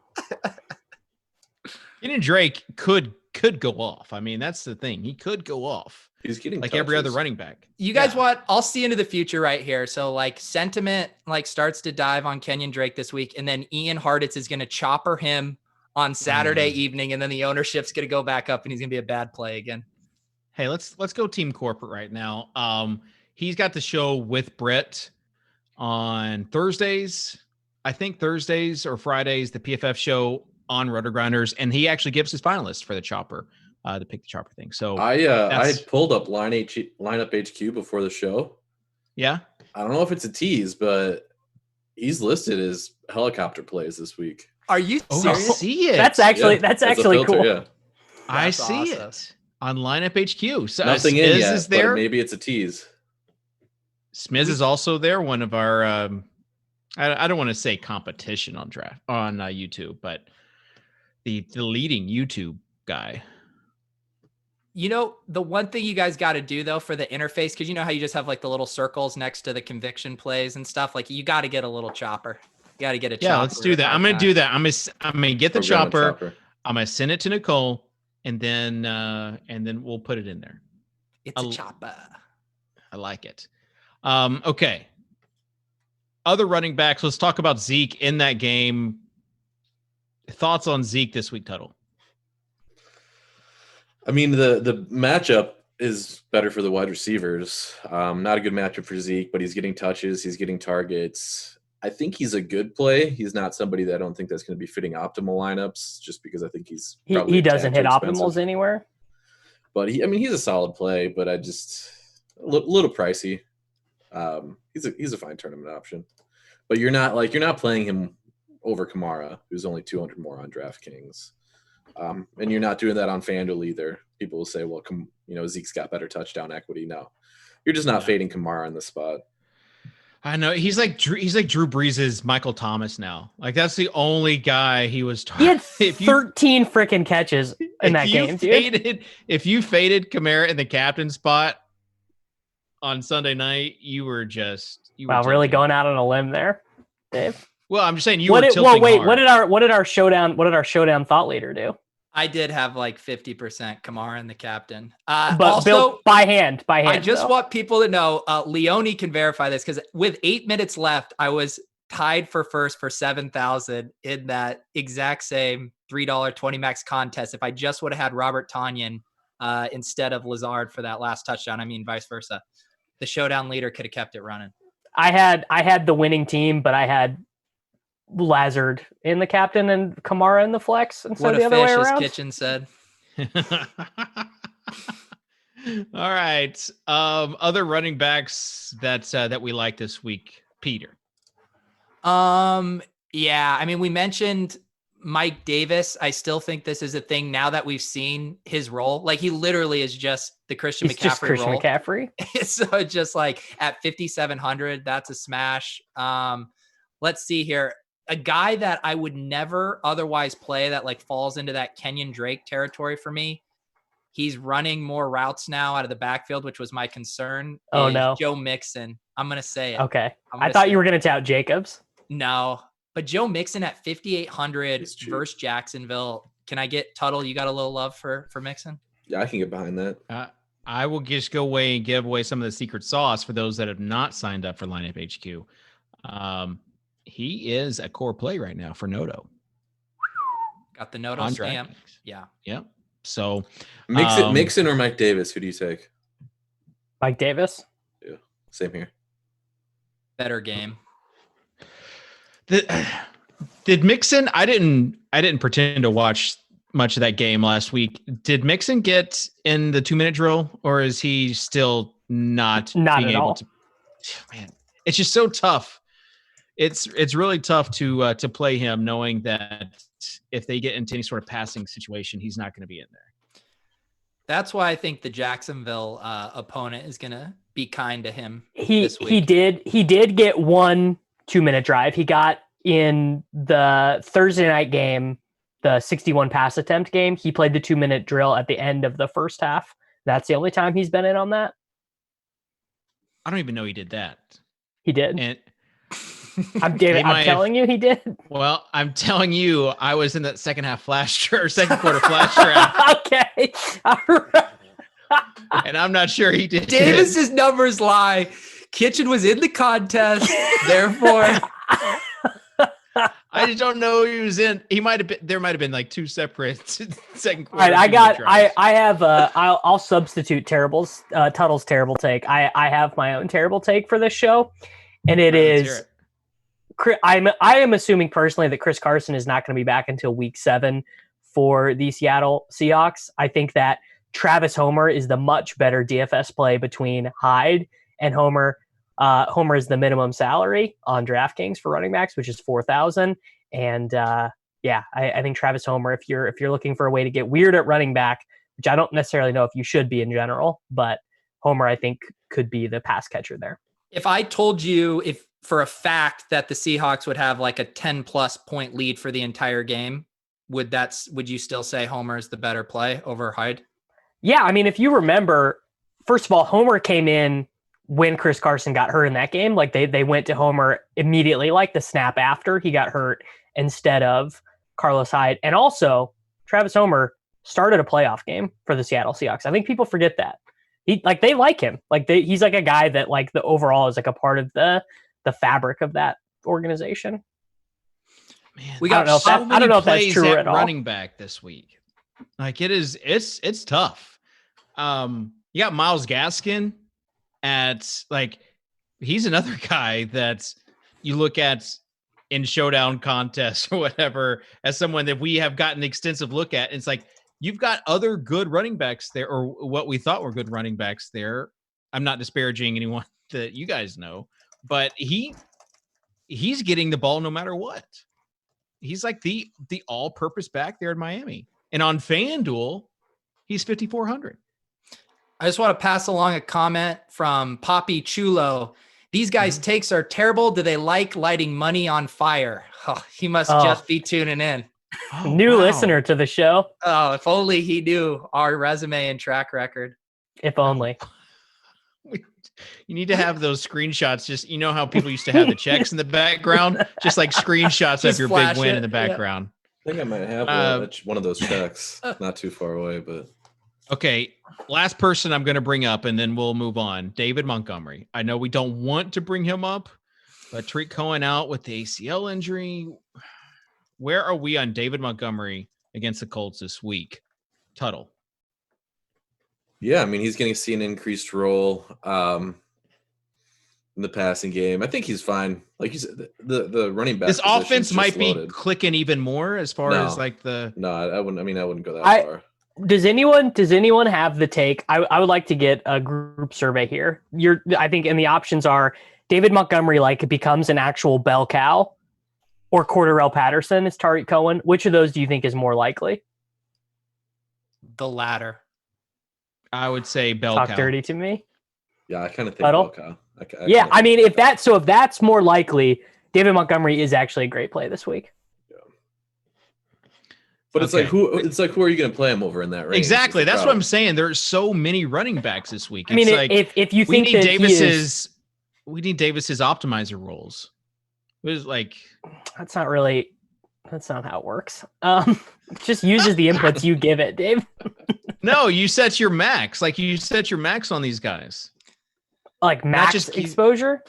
Kenyon Drake could go off. I mean, that's the thing. He could go off. He's getting like touches. every other running back. You guys I'll see into the future right here. So like sentiment like starts to dive on Kenyon Drake this week. And then Ian Hartitz is going to chopper him on Saturday evening. And then the ownership's going to go back up and he's going to be a bad play again. Hey, let's go team corporate right now. He's got the show with Brett on Thursdays. I think Thursdays or Fridays, the PFF show on Roto Grinders, and he actually gives his finalists for the chopper, to pick the chopper thing. So I pulled up lineup HQ before the show. Yeah. I don't know if it's a tease, but he's listed as helicopter plays this week. Are you serious? I see it. That's actually filter, cool. Yeah. I see it on lineup HQ. So nothing Smiz in yet, is there. But maybe it's a tease. Smiz is also there. One of our, I don't want to say competition on YouTube, but the leading YouTube guy. You know, the one thing you guys got to do though for the interface, because you know how you just have like the little circles next to the conviction plays and stuff. Like you got to get a little chopper. You got to get a chopper. Yeah, let's do that. I'm gonna do that. I'm gonna get the chopper. I'm gonna send it to Nicole, and then we'll put it in there. It's a chopper. I like it. Okay. Other running backs. Let's talk about Zeke in that game. Thoughts on Zeke this week, Tuttle? I mean, the matchup is better for the wide receivers. Not a good matchup for Zeke, but he's getting touches. He's getting targets. I think he's a good play. He's not somebody that I don't think that's going to be fitting optimal lineups just because I think he doesn't hit optimals anywhere. But he's a solid play, but I just a little pricey. He's a fine tournament option, but you're not playing him over Kamara, who's only 200 more on DraftKings, and you're not doing that on FanDuel either. People will say, well, Zeke's got better touchdown equity. No, you're just not fading Kamara in the spot. I know he's like Drew Brees' Michael Thomas now. Like that's the only guy he was. He had 13 freaking catches in that game, dude. If you faded Kamara in the captain spot on Sunday night, you were really going out on a limb there, Dave. Well, I'm just saying you were tilting hard. What did our showdown thought leader do? I did have like 50% Kamara in the captain. But also, by hand. I just want people to know, Leone can verify this because with 8 minutes left, I was tied for first for 7,000 in that exact same $3.20 max contest. If I just would have had Robert Tonyan instead of Lazard for that last touchdown, I mean, vice versa. The showdown leader could have kept it running. I had the winning team, but I had Lazard in the captain and Kamara in the flex instead of the other way around. What Kitchen said. All right. Other running backs that we like this week, Peter. Yeah. I mean, we mentioned Mike Davis. I still think this is a thing now that we've seen his role. Like he literally is just the Christian McCaffrey role. McCaffrey. So just like at 5,700, that's a smash. Let's see here. A guy that I would never otherwise play that like falls into that Kenyon Drake territory for me. He's running more routes now out of the backfield, which was my concern. Oh no, Joe Mixon. I'm going to say it. Okay. I thought you were going to tout Jacobs. No, but Joe Mixon at 5,800 versus Jacksonville. Can I get Tuttle? You got a little love for Mixon? Yeah, I can get behind that. I will just go away and give away some of the secret sauce for those that have not signed up for Lineup HQ. He is a core play right now for Noto. Got the Noto stamp. Yeah. Yep. So Mixon or Mike Davis? Who do you take? Mike Davis. Yeah. Same here. Better game. Did Mixon? I didn't pretend to watch much of that game last week. Did Mixon get in the 2-minute drill, or is he still not being at able all? to? Man, it's just so tough. It's really tough to play him, knowing that if they get into any sort of passing situation, he's not going to be in there. That's why I think the Jacksonville opponent is going to be kind to him. He did get 1 2-minute drive. He got in the Thursday night game, the 61 pass attempt game. He played the 2-minute drill at the end of the first half. That's the only time he's been in on that. I don't even know he did that. He did. And I'm telling you, he did. Well, I'm telling you, I was in that second quarter flash trap. Okay. All right. And I'm not sure he did. Davis's numbers lie. Kitchen was in the contest, therefore. I just don't know who he was in. He might have been. There might have been like two separate second quarter. All right, I have. I'll substitute Tuttle's terrible take. I have my own terrible take for this show, and it is. I am assuming personally that Chris Carson is not going to be back until week 7 for the Seattle Seahawks. I think that Travis Homer is the much better DFS play between Hyde and Homer. Homer is the minimum salary on DraftKings for running backs, which is $4,000. And I think Travis Homer, if you're looking for a way to get weird at running back, which I don't necessarily know if you should be in general, but Homer I think could be the pass catcher there. If I told you for a fact that the Seahawks would have like a 10+ point lead for the entire game, would you still say Homer is the better play over Hyde? Yeah, I mean, if you remember, first of all, Homer came in when Chris Carson got hurt in that game. Like they went to Homer immediately, like the snap after he got hurt instead of Carlos Hyde. And also, Travis Homer started a playoff game for the Seattle Seahawks. I think people forget that. They like him. He's like a guy that like the overall is like a part of the fabric of that organization. Man, we got I don't know if that's true at all. Running back this week, like it's tough. You got Myles Gaskin at like he's another guy that you look at in showdown contests or whatever as someone that we have gotten an extensive look at. It's like you've got other good running backs there, or what we thought were good running backs there. I'm not disparaging anyone that you guys know, but he's getting the ball no matter what. He's like the all-purpose back there in Miami. And on FanDuel, he's 5,400. I just want to pass along a comment from Poppy Chulo. These guys' takes are terrible. Do they like lighting money on fire? Oh, he must just be tuning in. New listener to the show. Oh, if only he knew our resume and track record. If only. You need to have those screenshots. Just, you know how people used to have the checks in the background? Just like screenshots of your big win in the background. I think I might have one of those checks. Not too far away, but. Okay. Last person I'm going to bring up, and then we'll move on. David Montgomery. I know we don't want to bring him up, but Tariq Cohen out with the ACL injury. Where are we on David Montgomery against the Colts this week? Tuttle. Yeah, I mean, he's going to see an increased role in the passing game. I think he's fine. Like you said, the running back. This offense might be clicking even more as far as like the. No, I wouldn't go that far. Does anyone have the take? I would like to get a group survey here. I think, and the options are David Montgomery like becomes an actual bell cow, or Cordarrelle Patterson is Tariq Cohen. Which of those do you think is more likely? The latter. I would say bell cow. Talk dirty to me. Yeah, I kind of think bell cow. I mean, if that's more likely, David Montgomery is actually a great play this week. Yeah. But it's like who are you going to play him over in that range? Exactly. That's what I'm saying. There's so many running backs this week. I mean, if you think that we need Davis's optimizer roles. It was like that's not how it works. Just uses the inputs you give it, Dave. No, you set your max. Like you set your max on these guys. Like max exposure?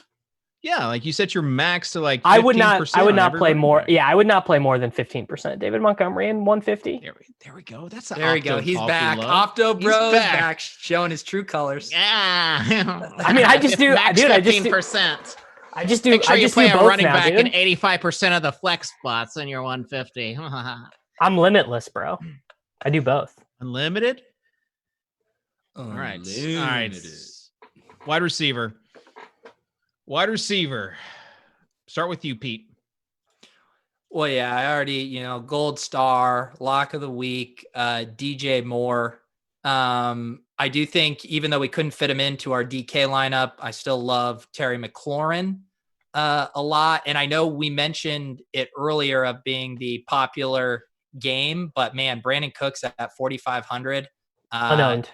Yeah, like you set your max to like 15%. I would not play more. Yeah, I would not play more than 15%. David Montgomery in 150. There we go. There we go. He's back. Opto Bros back showing his true colors. Yeah. I mean, I just do max 15%. I just do. Make sure I you just play do a both running now, back dude. in 85% of the flex spots in your 150. I'm limitless, bro. I do both. Unlimited? All right. Wide receiver. Start with you, Pete. Well, yeah, I already, gold star, lock of the week, DJ Moore. I do think even though we couldn't fit him into our DK lineup, I still love Terry McLaurin a lot. And I know we mentioned it earlier of being the popular game, but man, Brandon Cooks at 4,500. Unowned.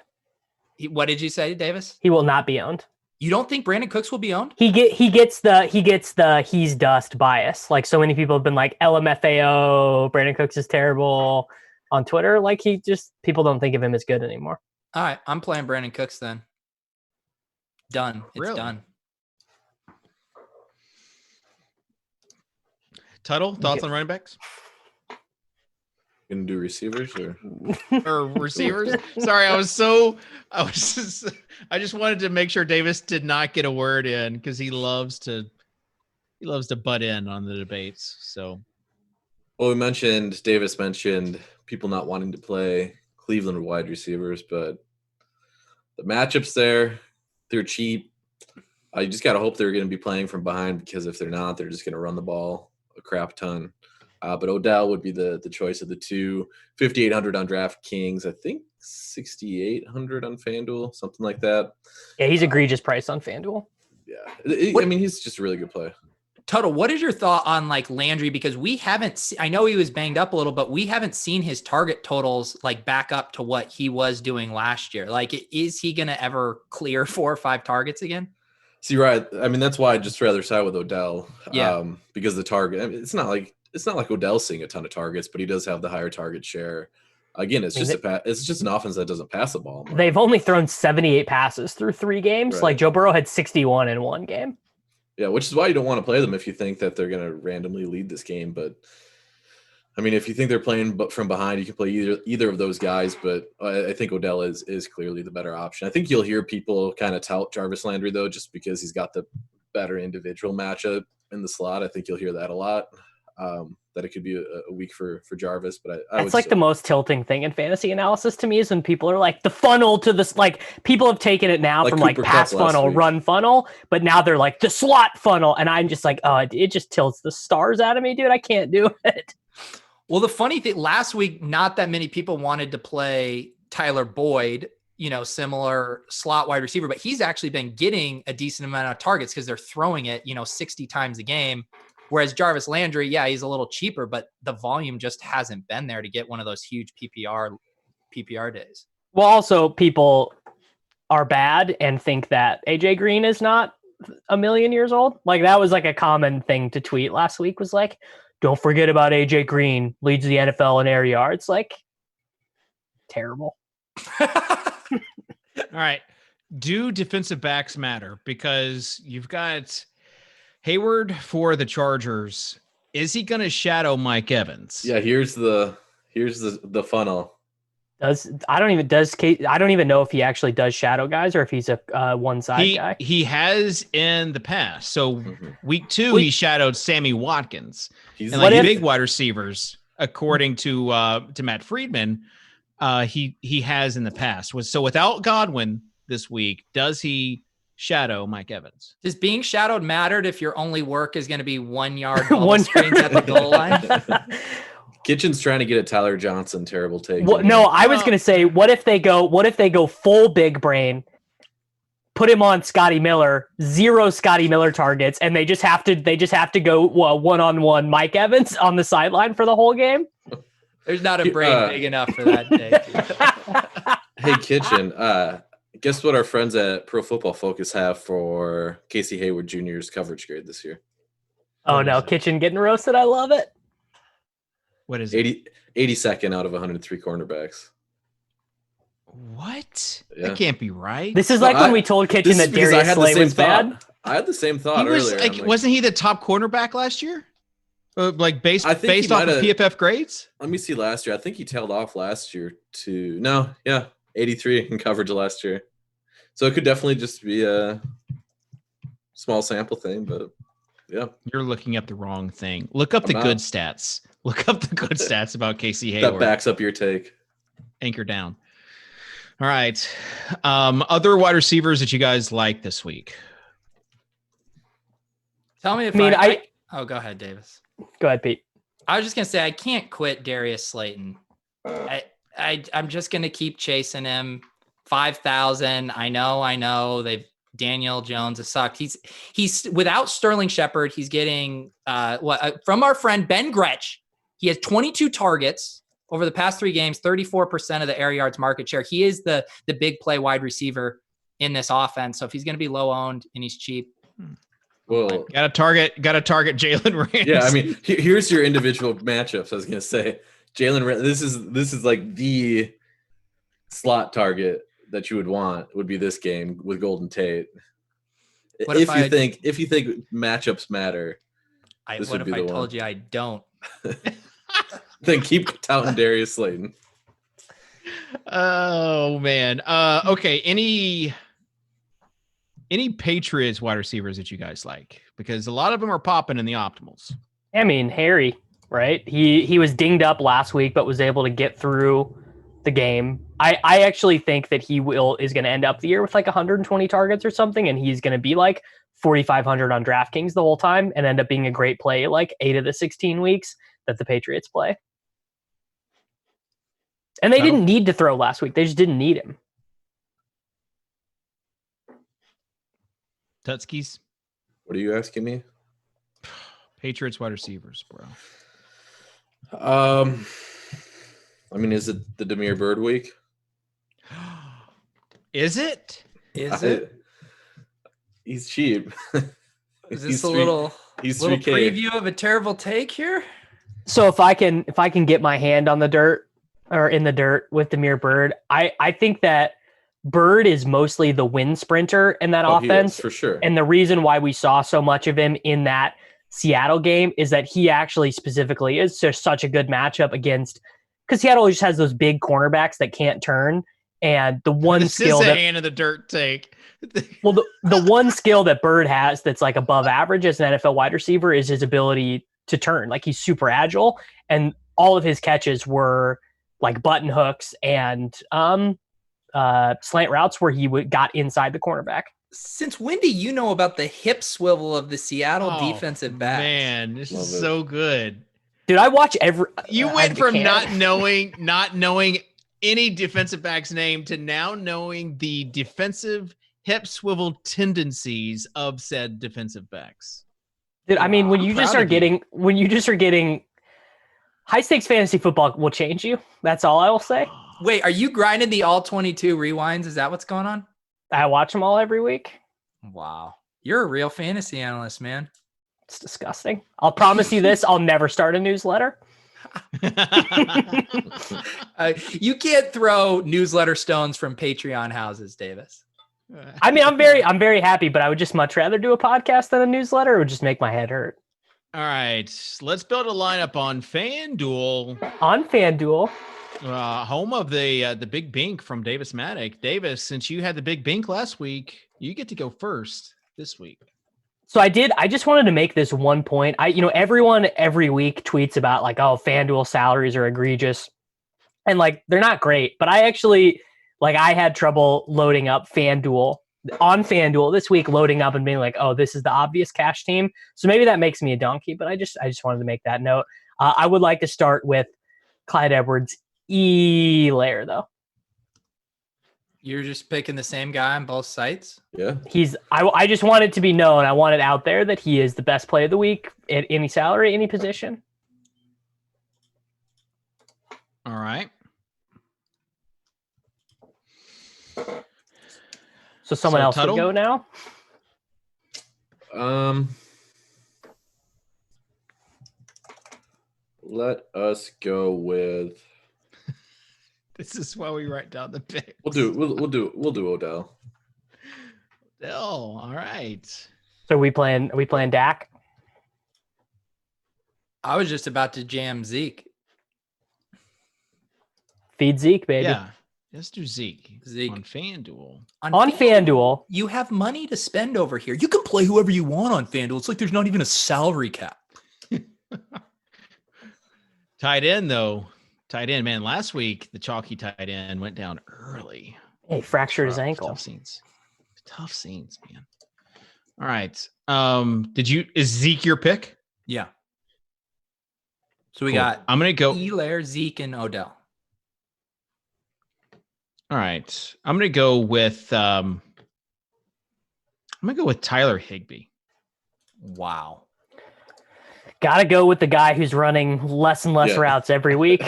What did you say, Davis? He will not be owned. You don't think Brandon Cooks will be owned? He gets the he's dust bias. Like so many people have been like LMFAO, Brandon Cooks is terrible on Twitter. Like people don't think of him as good anymore. All right, I'm playing Brandon Cooks then. Done. It's really? Done. Tuttle, thoughts on running backs? Gonna do receivers or receivers? Sorry, I just wanted to make sure Davis did not get a word in because he loves to butt in on the debates. So, well, Davis mentioned people not wanting to play Cleveland wide receivers, but the matchups there, they're cheap. You just got to hope they're going to be playing from behind, because if they're not, they're just going to run the ball a crap ton. But Odell would be the choice of the two. 5,800 on DraftKings, I think 6,800 on FanDuel, something like that. Yeah, he's egregious price on FanDuel. Yeah, I mean, he's just a really good play. Tuttle, what is your thought on like Landry? Because we haven't I know he was banged up a little, but we haven't seen his target totals like back up to what he was doing last year. Like, is he going to ever clear 4 or 5 targets again? See, right. I mean, that's why I'd just rather side with Odell. Yeah. Because the target, I mean, it's not like Odell's seeing a ton of targets, but he does have the higher target share. Again, it's just an offense that doesn't pass the ball. They've only thrown 78 passes through 3 games. Right. Like Joe Burrow had 61 in 1 game. Yeah, which is why you don't want to play them if you think that they're going to randomly lead this game. But I mean, if you think they're playing from behind, you can play either of those guys. But I think Odell is clearly the better option. I think you'll hear people kind of tout Jarvis Landry, though, just because he's got the better individual matchup in the slot. I think you'll hear that a lot. That it could be a week for Jarvis, but it's like the most tilting thing in fantasy analysis to me is when people are like the funnel to this, like people have taken it now from Cooper like pass funnel, run funnel, but now they're like the slot funnel. And I'm just like, oh, it just tilts the stars out of me, dude. I can't do it. Well, the funny thing, last week, not that many people wanted to play Tyler Boyd, similar slot wide receiver, but he's actually been getting a decent amount of targets because they're throwing it, 60 times a game. Whereas Jarvis Landry, yeah, he's a little cheaper, but the volume just hasn't been there to get one of those huge PPR days. Well, also people are bad and think that AJ Green is not a million years old. Like that was like a common thing to tweet last week was like, don't forget about AJ Green, leads the NFL in air yards. Like terrible. All right. Do defensive backs matter? Because you've got Hayward for the Chargers. Is he going to shadow Mike Evans? Yeah, here's the funnel. I don't even know if he actually does shadow guys or if he's a one side guy. He has in the past. So week 2 he shadowed Sammy Watkins. He's and like big wide receivers, according to Matt Friedman, he has in the past. So without Godwin this week, does he shadow Mike Evans? Does being shadowed matter if your only work is going to be 1 yard ball screens at the goal line? Kitchen's trying to get a Tyler Johnson terrible take. Well, no, I was going to say, what if they go full big brain, put him on Scotty Miller, 0 Scotty Miller targets, and they just have to go one-on-one Mike Evans on the sideline for the whole game? There's not a brain big enough for that day. Hey, Kitchen, guess what our friends at Pro Football Focus have for Casey Hayward Jr.'s coverage grade this year? Oh, no, Kitchen getting roasted. I love it. What is it? 82nd out of 103 cornerbacks. What? Yeah. That can't be right. This is like when we told Kitchen that Darius Slay was bad. I had the same thought earlier. Wasn't he the top cornerback last year? Based off of PFF grades? Let me see last year. I think he tailed off last year to 83 in coverage last year. So it could definitely just be a small sample thing, but yeah. You're looking up the wrong thing. Look up good stats. Look up the good stats about Casey Hayward. That backs up your take. Anchor down. All right. Other wide receivers that you guys like this week. Tell me if oh, go ahead, Davis. Go ahead, Pete. I was just going to say, I can't quit Darius Slayton. I'm just going to keep chasing him. 5,000. I know. Daniel Jones has sucked. He's without Sterling Shepard. He's getting from our friend Ben Gretsch. He has 22 targets over the past 3 games, 34% of the air yards market share. He is the big play wide receiver in this offense. So if he's going to be low owned and he's cheap, well, got to target Jalen Ramsey. Yeah, I mean, here's your individual matchups. I was going to say Jalen Ramsey. This is like the slot target that you would want would be this game with Golden Tate. What if you think matchups matter, what if I told you I don't? Then keep touting Darius Slayton. Oh man. Okay. Any Patriots wide receivers that you guys like? Because a lot of them are popping in the optimals. I mean, Harry, right? He was dinged up last week, but was able to get through the game. I actually think that he is going to end up the year with like 120 targets or something, and he's going to be like 4,500 on DraftKings the whole time and end up being a great play like 8 of the 16 weeks that the Patriots play. And they didn't need to throw last week. They just didn't need him. Tutskis? What are you asking me? Patriots wide receivers, bro. I mean, is it the Damiere Byrd week? Is it? He's cheap. Is this a little preview of a terrible take here? So if I can get my hand on the dirt or in the dirt with Damiere Byrd, I think that Byrd is mostly the win sprinter in that offense. He is, for sure. And the reason why we saw so much of him in that Seattle game is that he actually specifically is just such a good matchup against, because Seattle just has those big cornerbacks that can't turn. And the one skill that hand in the dirt take. Well, the one skill that Byrd has that's like above average as an NFL wide receiver is his ability to turn. Like, he's super agile, and all of his catches were like button hooks and slant routes where he got inside the cornerback. Since when do you know about the hip swivel of the Seattle defensive backs? Man, this is so good. Dude, I watch You went from not knowing any defensive back's name to now knowing the defensive hip swivel tendencies of said defensive backs. Dude, I mean, when you just start getting high stakes fantasy football will change you. That's all I will say. Wait, are you grinding the all 22 rewinds? Is that what's going on? I watch them all every week. Wow. You're a real fantasy analyst, man. It's disgusting. I'll promise you this. I'll never start a newsletter. You can't throw newsletter stones from Patreon houses, Davis. I mean, I'm very happy, but I would just much rather do a podcast than a newsletter. It would just make my head hurt. All right, let's build a lineup on FanDuel. Home of the Big Bink from Davis Mattek. Davis, since you had the Big Bink last week, you get to go first this week. So I just wanted to make this one point. Everyone every week tweets about like, oh, FanDuel salaries are egregious. And like, they're not great, but I actually, like, I had trouble loading up FanDuel this week, loading up and being like, oh, this is the obvious cash team. So maybe that makes me a donkey, but I just wanted to make that note. I would like to start with Clyde Edwards-Helaire though. You're just picking the same guy on both sites? Yeah. I just want it to be known. I want it out there that he is the best play of the week at any salary, any position. All right. So someone else Tuttle? would go now? Let us go with. This is why we write down the picks. We'll do Odell. All right. So are we playing Dak? I was just about to jam Zeke. Feed Zeke, baby. Yeah. Let's do Zeke on FanDuel. On FanDuel. You have money to spend over here. You can play whoever you want on FanDuel. It's like there's not even a salary cap. Tight end, though. Tight end, man. Last week, the chalky tight end went down early. He fractured his ankle. Tough scenes, man. All right. Is Zeke your pick? Yeah. So we got I'm going to go Helaire, Zeke, and Odell. All right. I'm going to go with Tyler Higbee. Wow. Got to go with the guy who's running less and less routes every week.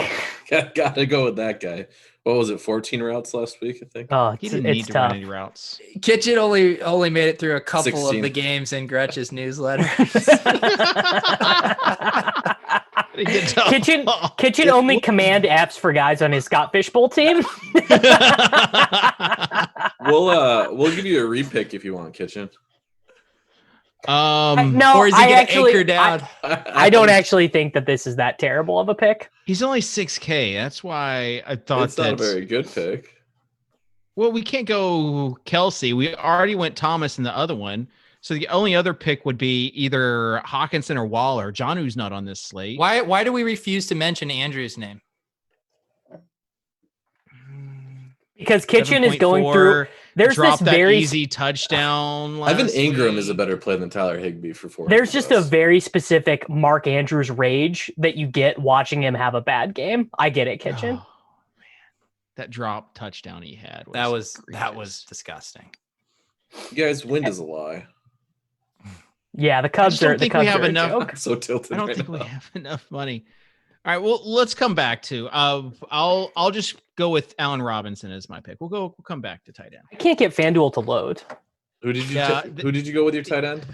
Got to go with that guy. What was it? 14 routes last week, I think. Oh, he didn't need to run any routes. Kitchen only made it through a couple 16. of the games in Gretch's newsletter. Kitchen only command apps for guys on his Scott Fishbowl team. We'll give you a repick if you want, Kitchen. No, or is he going to anchor down? I don't actually think that this is that terrible of a pick. He's only 6K. That's why I thought it's not a very good pick. Well, we can't go Kelsey. We already went Thomas in the other one. So the only other pick would be either Hawkinson or Waller. Jonu's not on this slate. Why do we refuse to mention Andrew's name? Because Kitchen is going through. There's this very easy touchdown. Evan Ingram is a better play than Tyler Higbee for 4. There's just a very specific Mark Andrews rage that you get watching him have a bad game. I get it, Kitchen. Oh, man, that drop touchdown he had. That was disgusting. You guys, wind is a lie. Yeah, the Cubs are. We have enough. I'm so tilted. I don't think we have enough money. All right, well, let's come back to. I'll just go with Allen Robinson as my pick. We'll come back to tight end. I can't get FanDuel to load. Who did you? Who did you go with your tight end?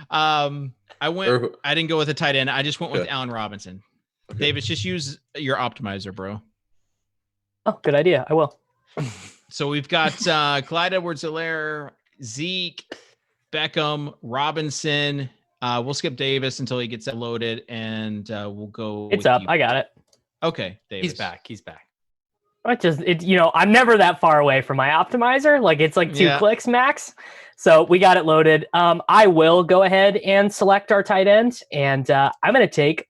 I didn't go with a tight end. I just went with Allen Robinson. Okay. Davis, just use your optimizer, bro. Oh, good idea. I will. So we've got Clyde Edwards-Helaire, Zeke, Beckham, Robinson. We'll skip Davis until he gets loaded, and we'll go. It's up. I got it. Okay, Davis. He's back. I'm never that far away from my optimizer. Like it's like 2 clicks max. So we got it loaded. I will go ahead and select our tight end, and I'm going to take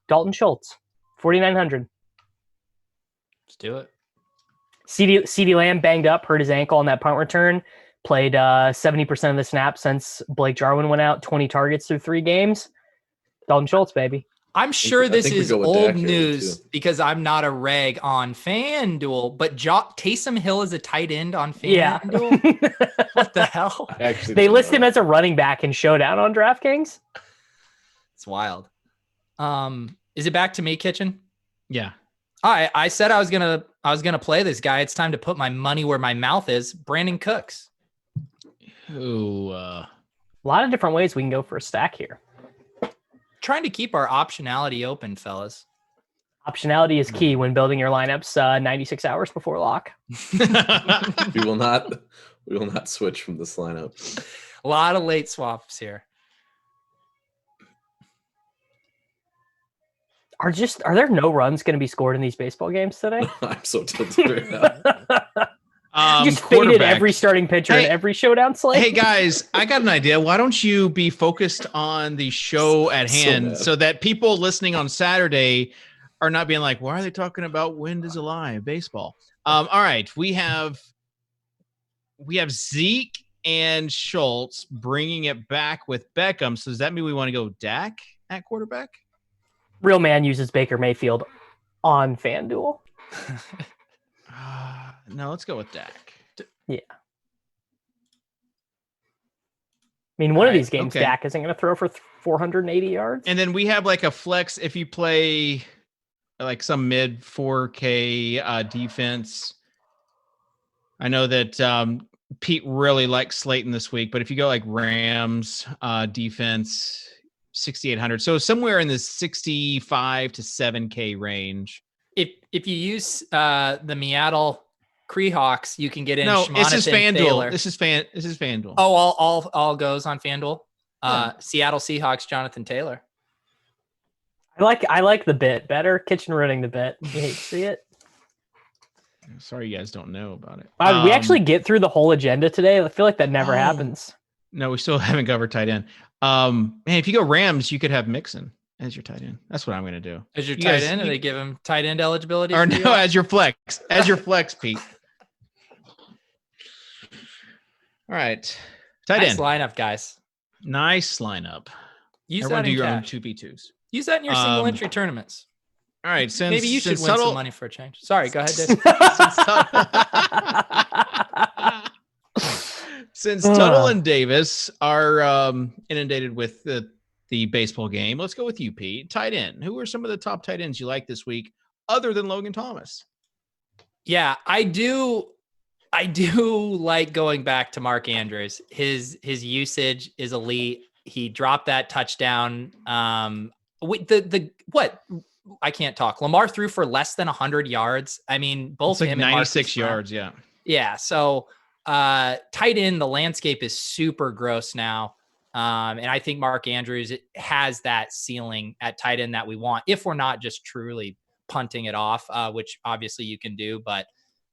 Dalton Schultz, 4,900. Let's do it. CeeDee Lamb banged up, hurt his ankle on that punt return. Played 70% of the snaps since Blake Jarwin went out, 20 targets through 3 games. Dalton Schultz, baby. I'm sure this is old news because I'm not a reg on FanDuel, but Taysom Hill is a tight end on FanDuel? Yeah. What the hell? They list him as a running back in Showdown on DraftKings. It's wild. Is it back to me, Kitchen? Yeah. I said I was gonna play this guy. It's time to put my money where my mouth is. Brandon Cooks. Ooh, a lot of different ways we can go for a stack here. Trying to keep our optionality open, fellas. Optionality is key when building your lineups 96 hours before lock. We will not switch from this lineup. A lot of late swaps here. Are there no runs going to be scored in these baseball games today? I'm so tilted right now. Just faded every starting pitcher in every Showdown slate. Hey guys, I got an idea. Why don't you be focused on the show at hand so that people listening on Saturday are not being like, why are they talking about wind is a lie, baseball? All right, we have Zeke and Schultz bringing it back with Beckham. So does that mean we want to go Dak at quarterback? Real man uses Baker Mayfield on FanDuel. No, let's go with Dak. Yeah. I mean, one of these games, Dak isn't going to throw for 480 yards. And then we have like a flex if you play like some mid 4K defense. I know that Pete really likes Slayton this week, but if you go like Rams defense, 6,800. So somewhere in the 65 to 7K range. If you use the Seattle Seahawks, you can get in. No, this is FanDuel. Taylor. This is FanDuel. Oh, all goes on FanDuel. Seattle Seahawks, Jonathan Taylor. I like the bit better. Kitchen running the bit. You hate to see it. Sorry, you guys don't know about it. Wow, we actually get through the whole agenda today. I feel like that never happens. No, we still haven't covered tight end. Man, if you go Rams, you could have Mixon as your tight end. That's what I'm going to do. As your tight end, or they give him tight end eligibility? Or no, as your flex. As your flex, Pete. All right. Tight end. Nice lineup, guys. Nice lineup. Use Everyone that in do your cash. own 2v2s. Use that in your single entry tournaments. All right. Maybe you should win some money for a change. Sorry, go ahead, Dave. Since Tuttle and Davis are inundated with the baseball game, let's go with you, Pete. Tight end. Who are some of the top tight ends you like this week other than Logan Thomas? Yeah, I do like going back to Mark Andrews. His usage is elite. He dropped that touchdown. What? I can't talk. Lamar threw for less than 100 yards. I mean, both like him 96 and yards. Yeah. Yeah. So tight end, the landscape is super gross now. And I think Mark Andrews has that ceiling at tight end that we want if we're not just truly punting it off, which obviously you can do. But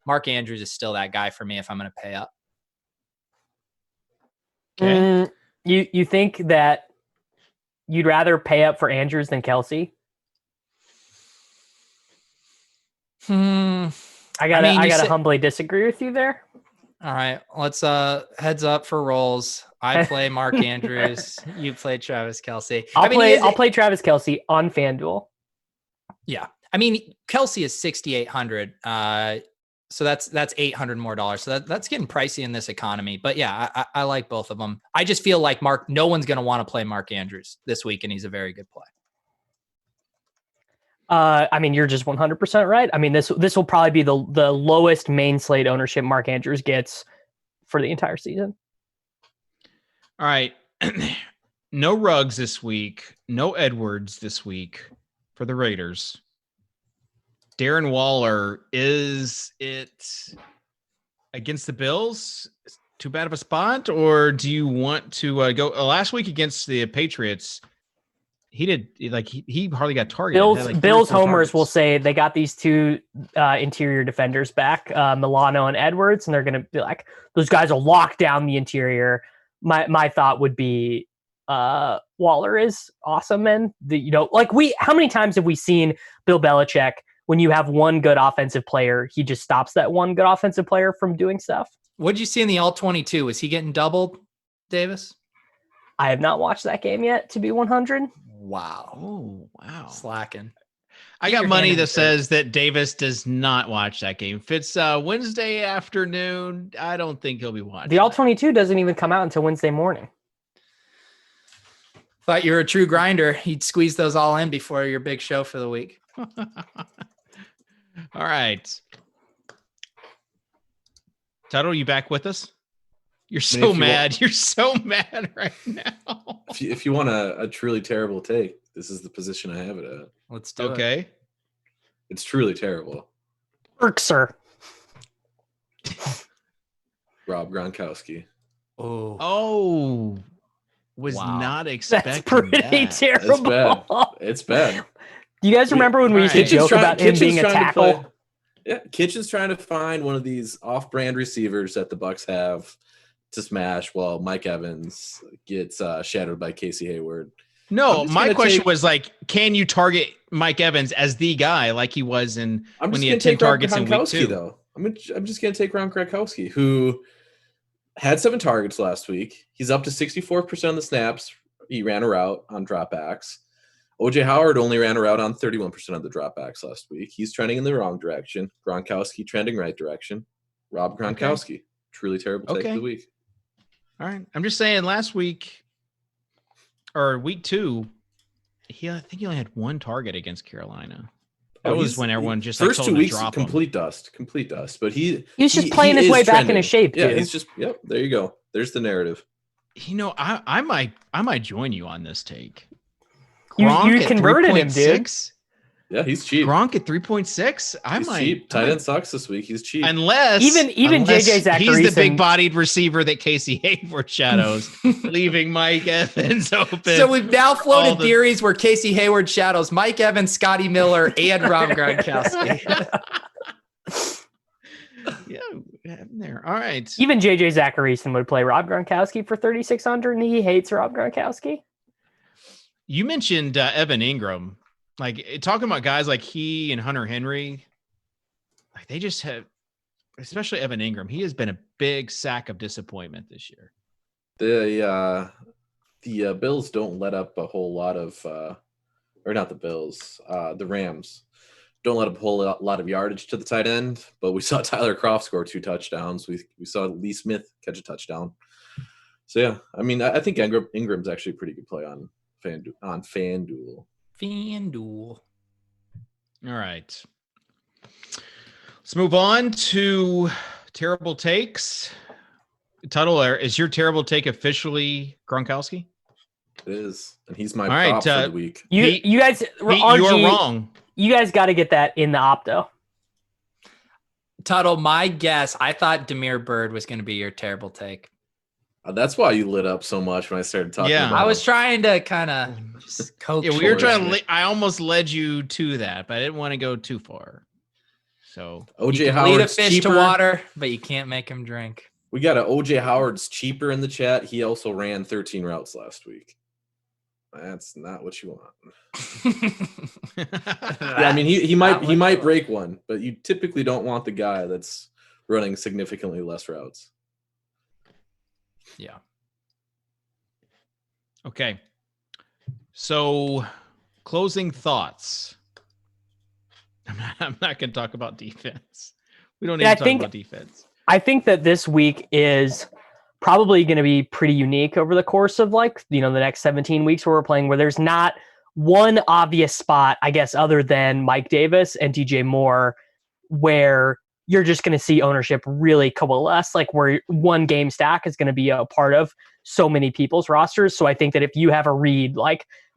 Mark Andrews is still that guy for me if I'm going to pay up. Okay. You think that you'd rather pay up for Andrews than Kelsey? I gotta humbly disagree with you there. All right, let's heads up for rolls. I play Mark Andrews. You play Travis Kelce. I'll play Travis Kelce on FanDuel. Yeah, I mean Kelce is 6,800. So that's $800 more. So that's getting pricey in this economy. But yeah, I like both of them. I just feel like no one's going to want to play Mark Andrews this week, and he's a very good play. I mean, you're just 100% right. I mean, this will probably be the lowest main slate ownership Mark Andrews gets for the entire season. All right. No Ruggs this week. No Edwards this week for the Raiders. Darren Waller, is it against the Bills too bad of a spot, or do you want to go last week against the Patriots? He hardly got targeted. Bills homers will say they got these two interior defenders back, Milano and Edwards, and they're going to be like, those guys will lock down the interior. My thought would be Waller is awesome, and how many times have we seen Bill Belichick? When you have one good offensive player, he just stops that one good offensive player from doing stuff. What did you see in the All-22? Was he getting doubled, Davis? I have not watched that game yet, to be 100. Wow. Oh, wow. Slacking. I got money that says that Davis does not watch that game. If it's Wednesday afternoon, I don't think he'll be watching. The All-22 doesn't even come out until Wednesday morning. Thought you were a true grinder. You'd squeeze those all in before your big show for the week. All right. Tuttle, you back with us? You're so mad. You're so mad right now. If you want a truly terrible take, this is the position I have it at. Let's do it. Okay. It's truly terrible. Sir. Rob Gronkowski. Oh. Was not expecting That's pretty terrible. It's bad. Do you guys remember when we used to joke about him being a tackle? Yeah, Kitchen's trying to find one of these off-brand receivers that the Bucs have to smash while Mike Evans gets shadowed by Casey Hayward. No, my question was can you target Mike Evans as the guy like he was when he had 10 targets in week 2? Though. I'm just going to take Rob Gronkowski, who had 7 targets last week. He's up to 64% of the snaps. He ran a route on dropbacks. OJ Howard only ran a route on 31% of the dropbacks last week. He's trending in the wrong direction. Gronkowski trending right direction. Rob Gronkowski. Okay. Truly terrible take of the week. All right. I'm just saying last week or week 2, I think he only had 1 target against Carolina. That was when everyone just first 2 weeks drop complete dust. But he's just playing his way back into shape. Yeah, dude. he's just there you go. There's the narrative. I might join you on this take. You converted him, dude. Yeah, he's cheap. Gronk at 3.6. He's cheap. Tight end sucks this week. He's cheap. Unless JJ Zachariason, he's the big-bodied receiver that Casey Hayward shadows, leaving Mike Evans open. So we've now floated theories where Casey Hayward shadows Mike Evans, Scotty Miller, and Rob Gronkowski. Yeah, there. All right. Even JJ Zachariason would play Rob Gronkowski for 3,600, and he hates Rob Gronkowski. You mentioned Evan Ingram. Talking about guys like he and Hunter Henry, they just have, especially Evan Ingram, he has been a big sack of disappointment this year. The Bills don't let up a whole lot of, or not the Bills, the Rams don't let up a whole lot of yardage to the tight end, but we saw Tyler Kroft score 2 touchdowns. We saw Lee Smith catch a touchdown. So yeah, I mean, I think Ingram's actually a pretty good play on FanDuel. FanDuel. All right. Let's move on to terrible takes. Tuttle, is your terrible take officially Gronkowski? It is, and he's my prop for the week. You guys, you are wrong. You guys got to get that in the opto. Tuttle, my guess, I thought Demir Bird was going to be your terrible take. That's why you lit up so much when I started talking about I was trying to kind of just coach. Yeah, we were trying to. I almost led you to that, but I didn't want to go too far. So OJ Howard's lead a fish cheaper to water, but you can't make him drink. We got an OJ Howard's cheaper in the chat. He also ran 13 routes last week. That's not what you want. Yeah, I mean he might break one, but you typically don't want the guy that's running significantly less routes. Yeah. Okay. So, closing thoughts. I'm not going to talk about defense. We don't need to talk about defense. I think that this week is probably going to be pretty unique over the course of the next 17 weeks where we're playing, where there's not one obvious spot, I guess, other than Mike Davis and DJ Moore, where you're just going to see ownership really coalesce, where one game stack is going to be a part of so many people's rosters. So I think that if you have a read,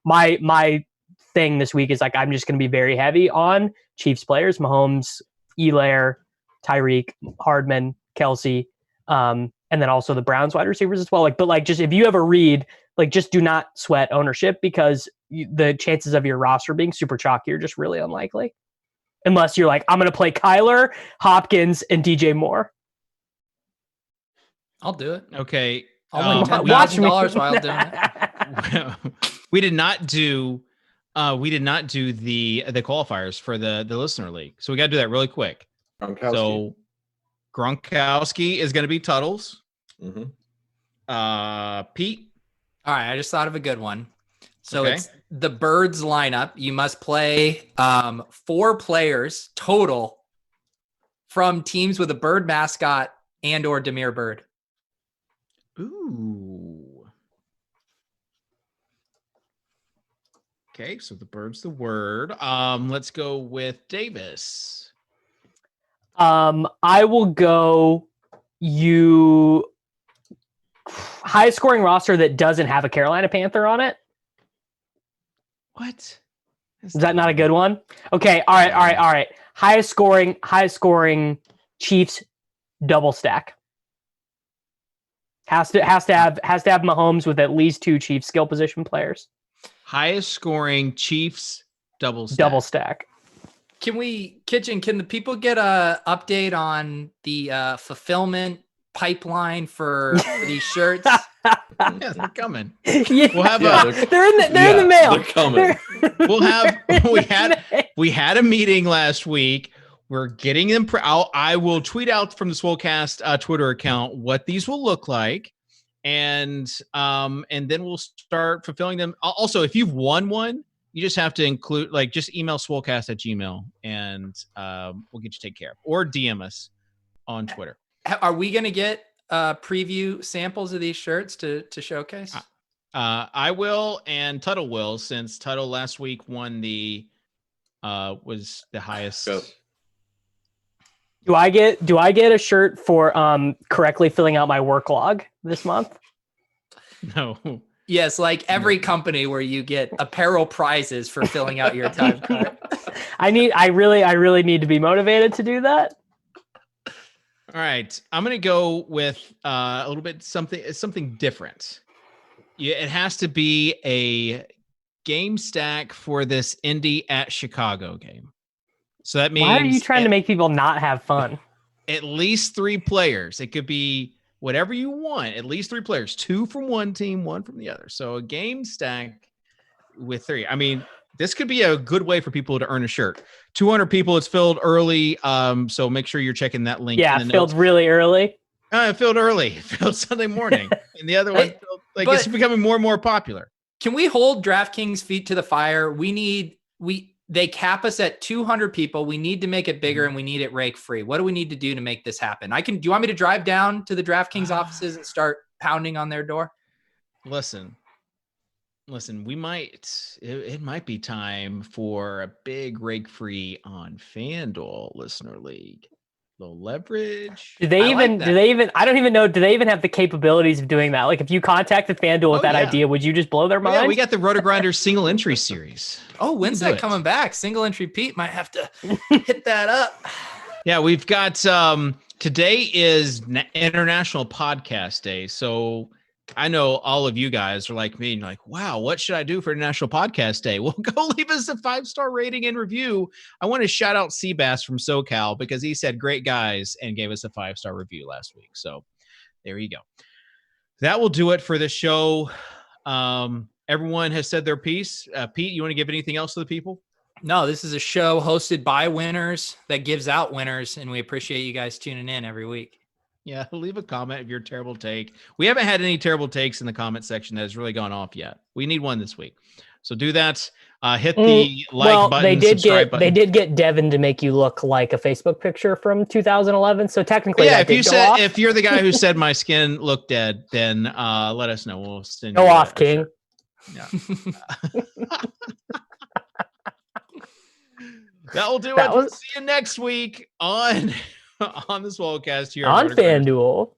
my thing this week is I'm just going to be very heavy on Chiefs players, Mahomes, Elaire, Tyreek, Hardman, Kelsey, and then also the Browns wide receivers as well. Just if you have a read, just do not sweat ownership, because the chances of your roster being super chalky are just really unlikely. Unless you're I'm going to play Kyler, Hopkins, and DJ Moore. I'll do it. Okay. I'll win $10,000 while doing it. We did not do the qualifiers for the listener league. So we got to do that really quick. So Gronkowski is going to be Tuttle's. Mm-hmm. Pete. All right. I just thought of a good one. So it's the Birds lineup. You must play 4 players total from teams with a bird mascot and or Demir Bird. Ooh. Okay, so the Bird's the word. Let's go with Davis. I will go high scoring roster that doesn't have a Carolina Panther on it. What? Is that not a good one? Okay. All right. Highest scoring Chiefs double stack. Has to have Mahomes with at least 2 Chiefs skill position players. Highest scoring Chiefs double stack. Can the people get a update on the fulfillment pipeline for these shirts? Yeah, they're coming. Yeah. We'll have they're in the mail. They're coming. We had a meeting last week. We're getting them. I will tweet out from the Swolecast Twitter account what these will look like, and then we'll start fulfilling them. Also, if you've won one, you just have to include just email swolecast@gmail.com, and we'll get you taken care of, or DM us on Twitter. Are we going to get preview samples of these shirts to showcase? I will, and Tuttle will, since Tuttle last week won was the highest. Go. Do I get a shirt for correctly filling out my work log this month? No. Yes, like every company where you get apparel prizes for filling out your time card. I really need to be motivated to do that. All right, I'm gonna go with a little bit something different. It has to be a game stack for this Indy at Chicago game. So that means, why are you trying to make people not have fun? At least 3 players. It could be whatever you want. At least 3 players, 2 from one team, 1 from the other. So a game stack with 3. I mean, this could be a good way for people to earn a shirt. 200 people. It's filled early. So make sure you're checking that link. Yeah, filled really early. Filled early. Filled Sunday morning. And the other one, it's becoming more and more popular. Can we hold DraftKings feet to the fire? They cap us at 200 people. We need to make it bigger, and we need it rake free. What do we need to do to make this happen? Do you want me to drive down to the DraftKings offices and start pounding on their door? Listen, it might be time for a big rake free on FanDuel Listener League. Low leverage. I don't even know. Do they even have the capabilities of doing that? Like, if you contacted FanDuel with that idea, would you just blow their mind? Yeah, we got the Roto-Grinder single entry series. Oh, when's that coming back? Single entry Pete might have to hit that up. Yeah, we've got today is International Podcast Day. So I know all of you guys are like me and like, wow, what should I do for International Podcast Day? Well, go leave us a 5-star rating and review. I want to shout out Seabass from SoCal because he said great guys and gave us a 5-star review last week. So there you go. That will do it for the show. Everyone has said their piece. Pete, you want to give anything else to the people? No, this is a show hosted by winners that gives out winners, and we appreciate you guys tuning in every week. Yeah, leave a comment of your terrible take. We haven't had any terrible takes in the comment section that has really gone off yet. We need one this week. So do that. Hit the button, subscribe button. They did get Devin to make you look like a Facebook picture from 2011. So technically, yeah. If you're the guy who said my skin looked dead, then let us know. We'll send go off, King. Yeah. That will do it. We'll see you next week on the Swolecast here on FanDuel.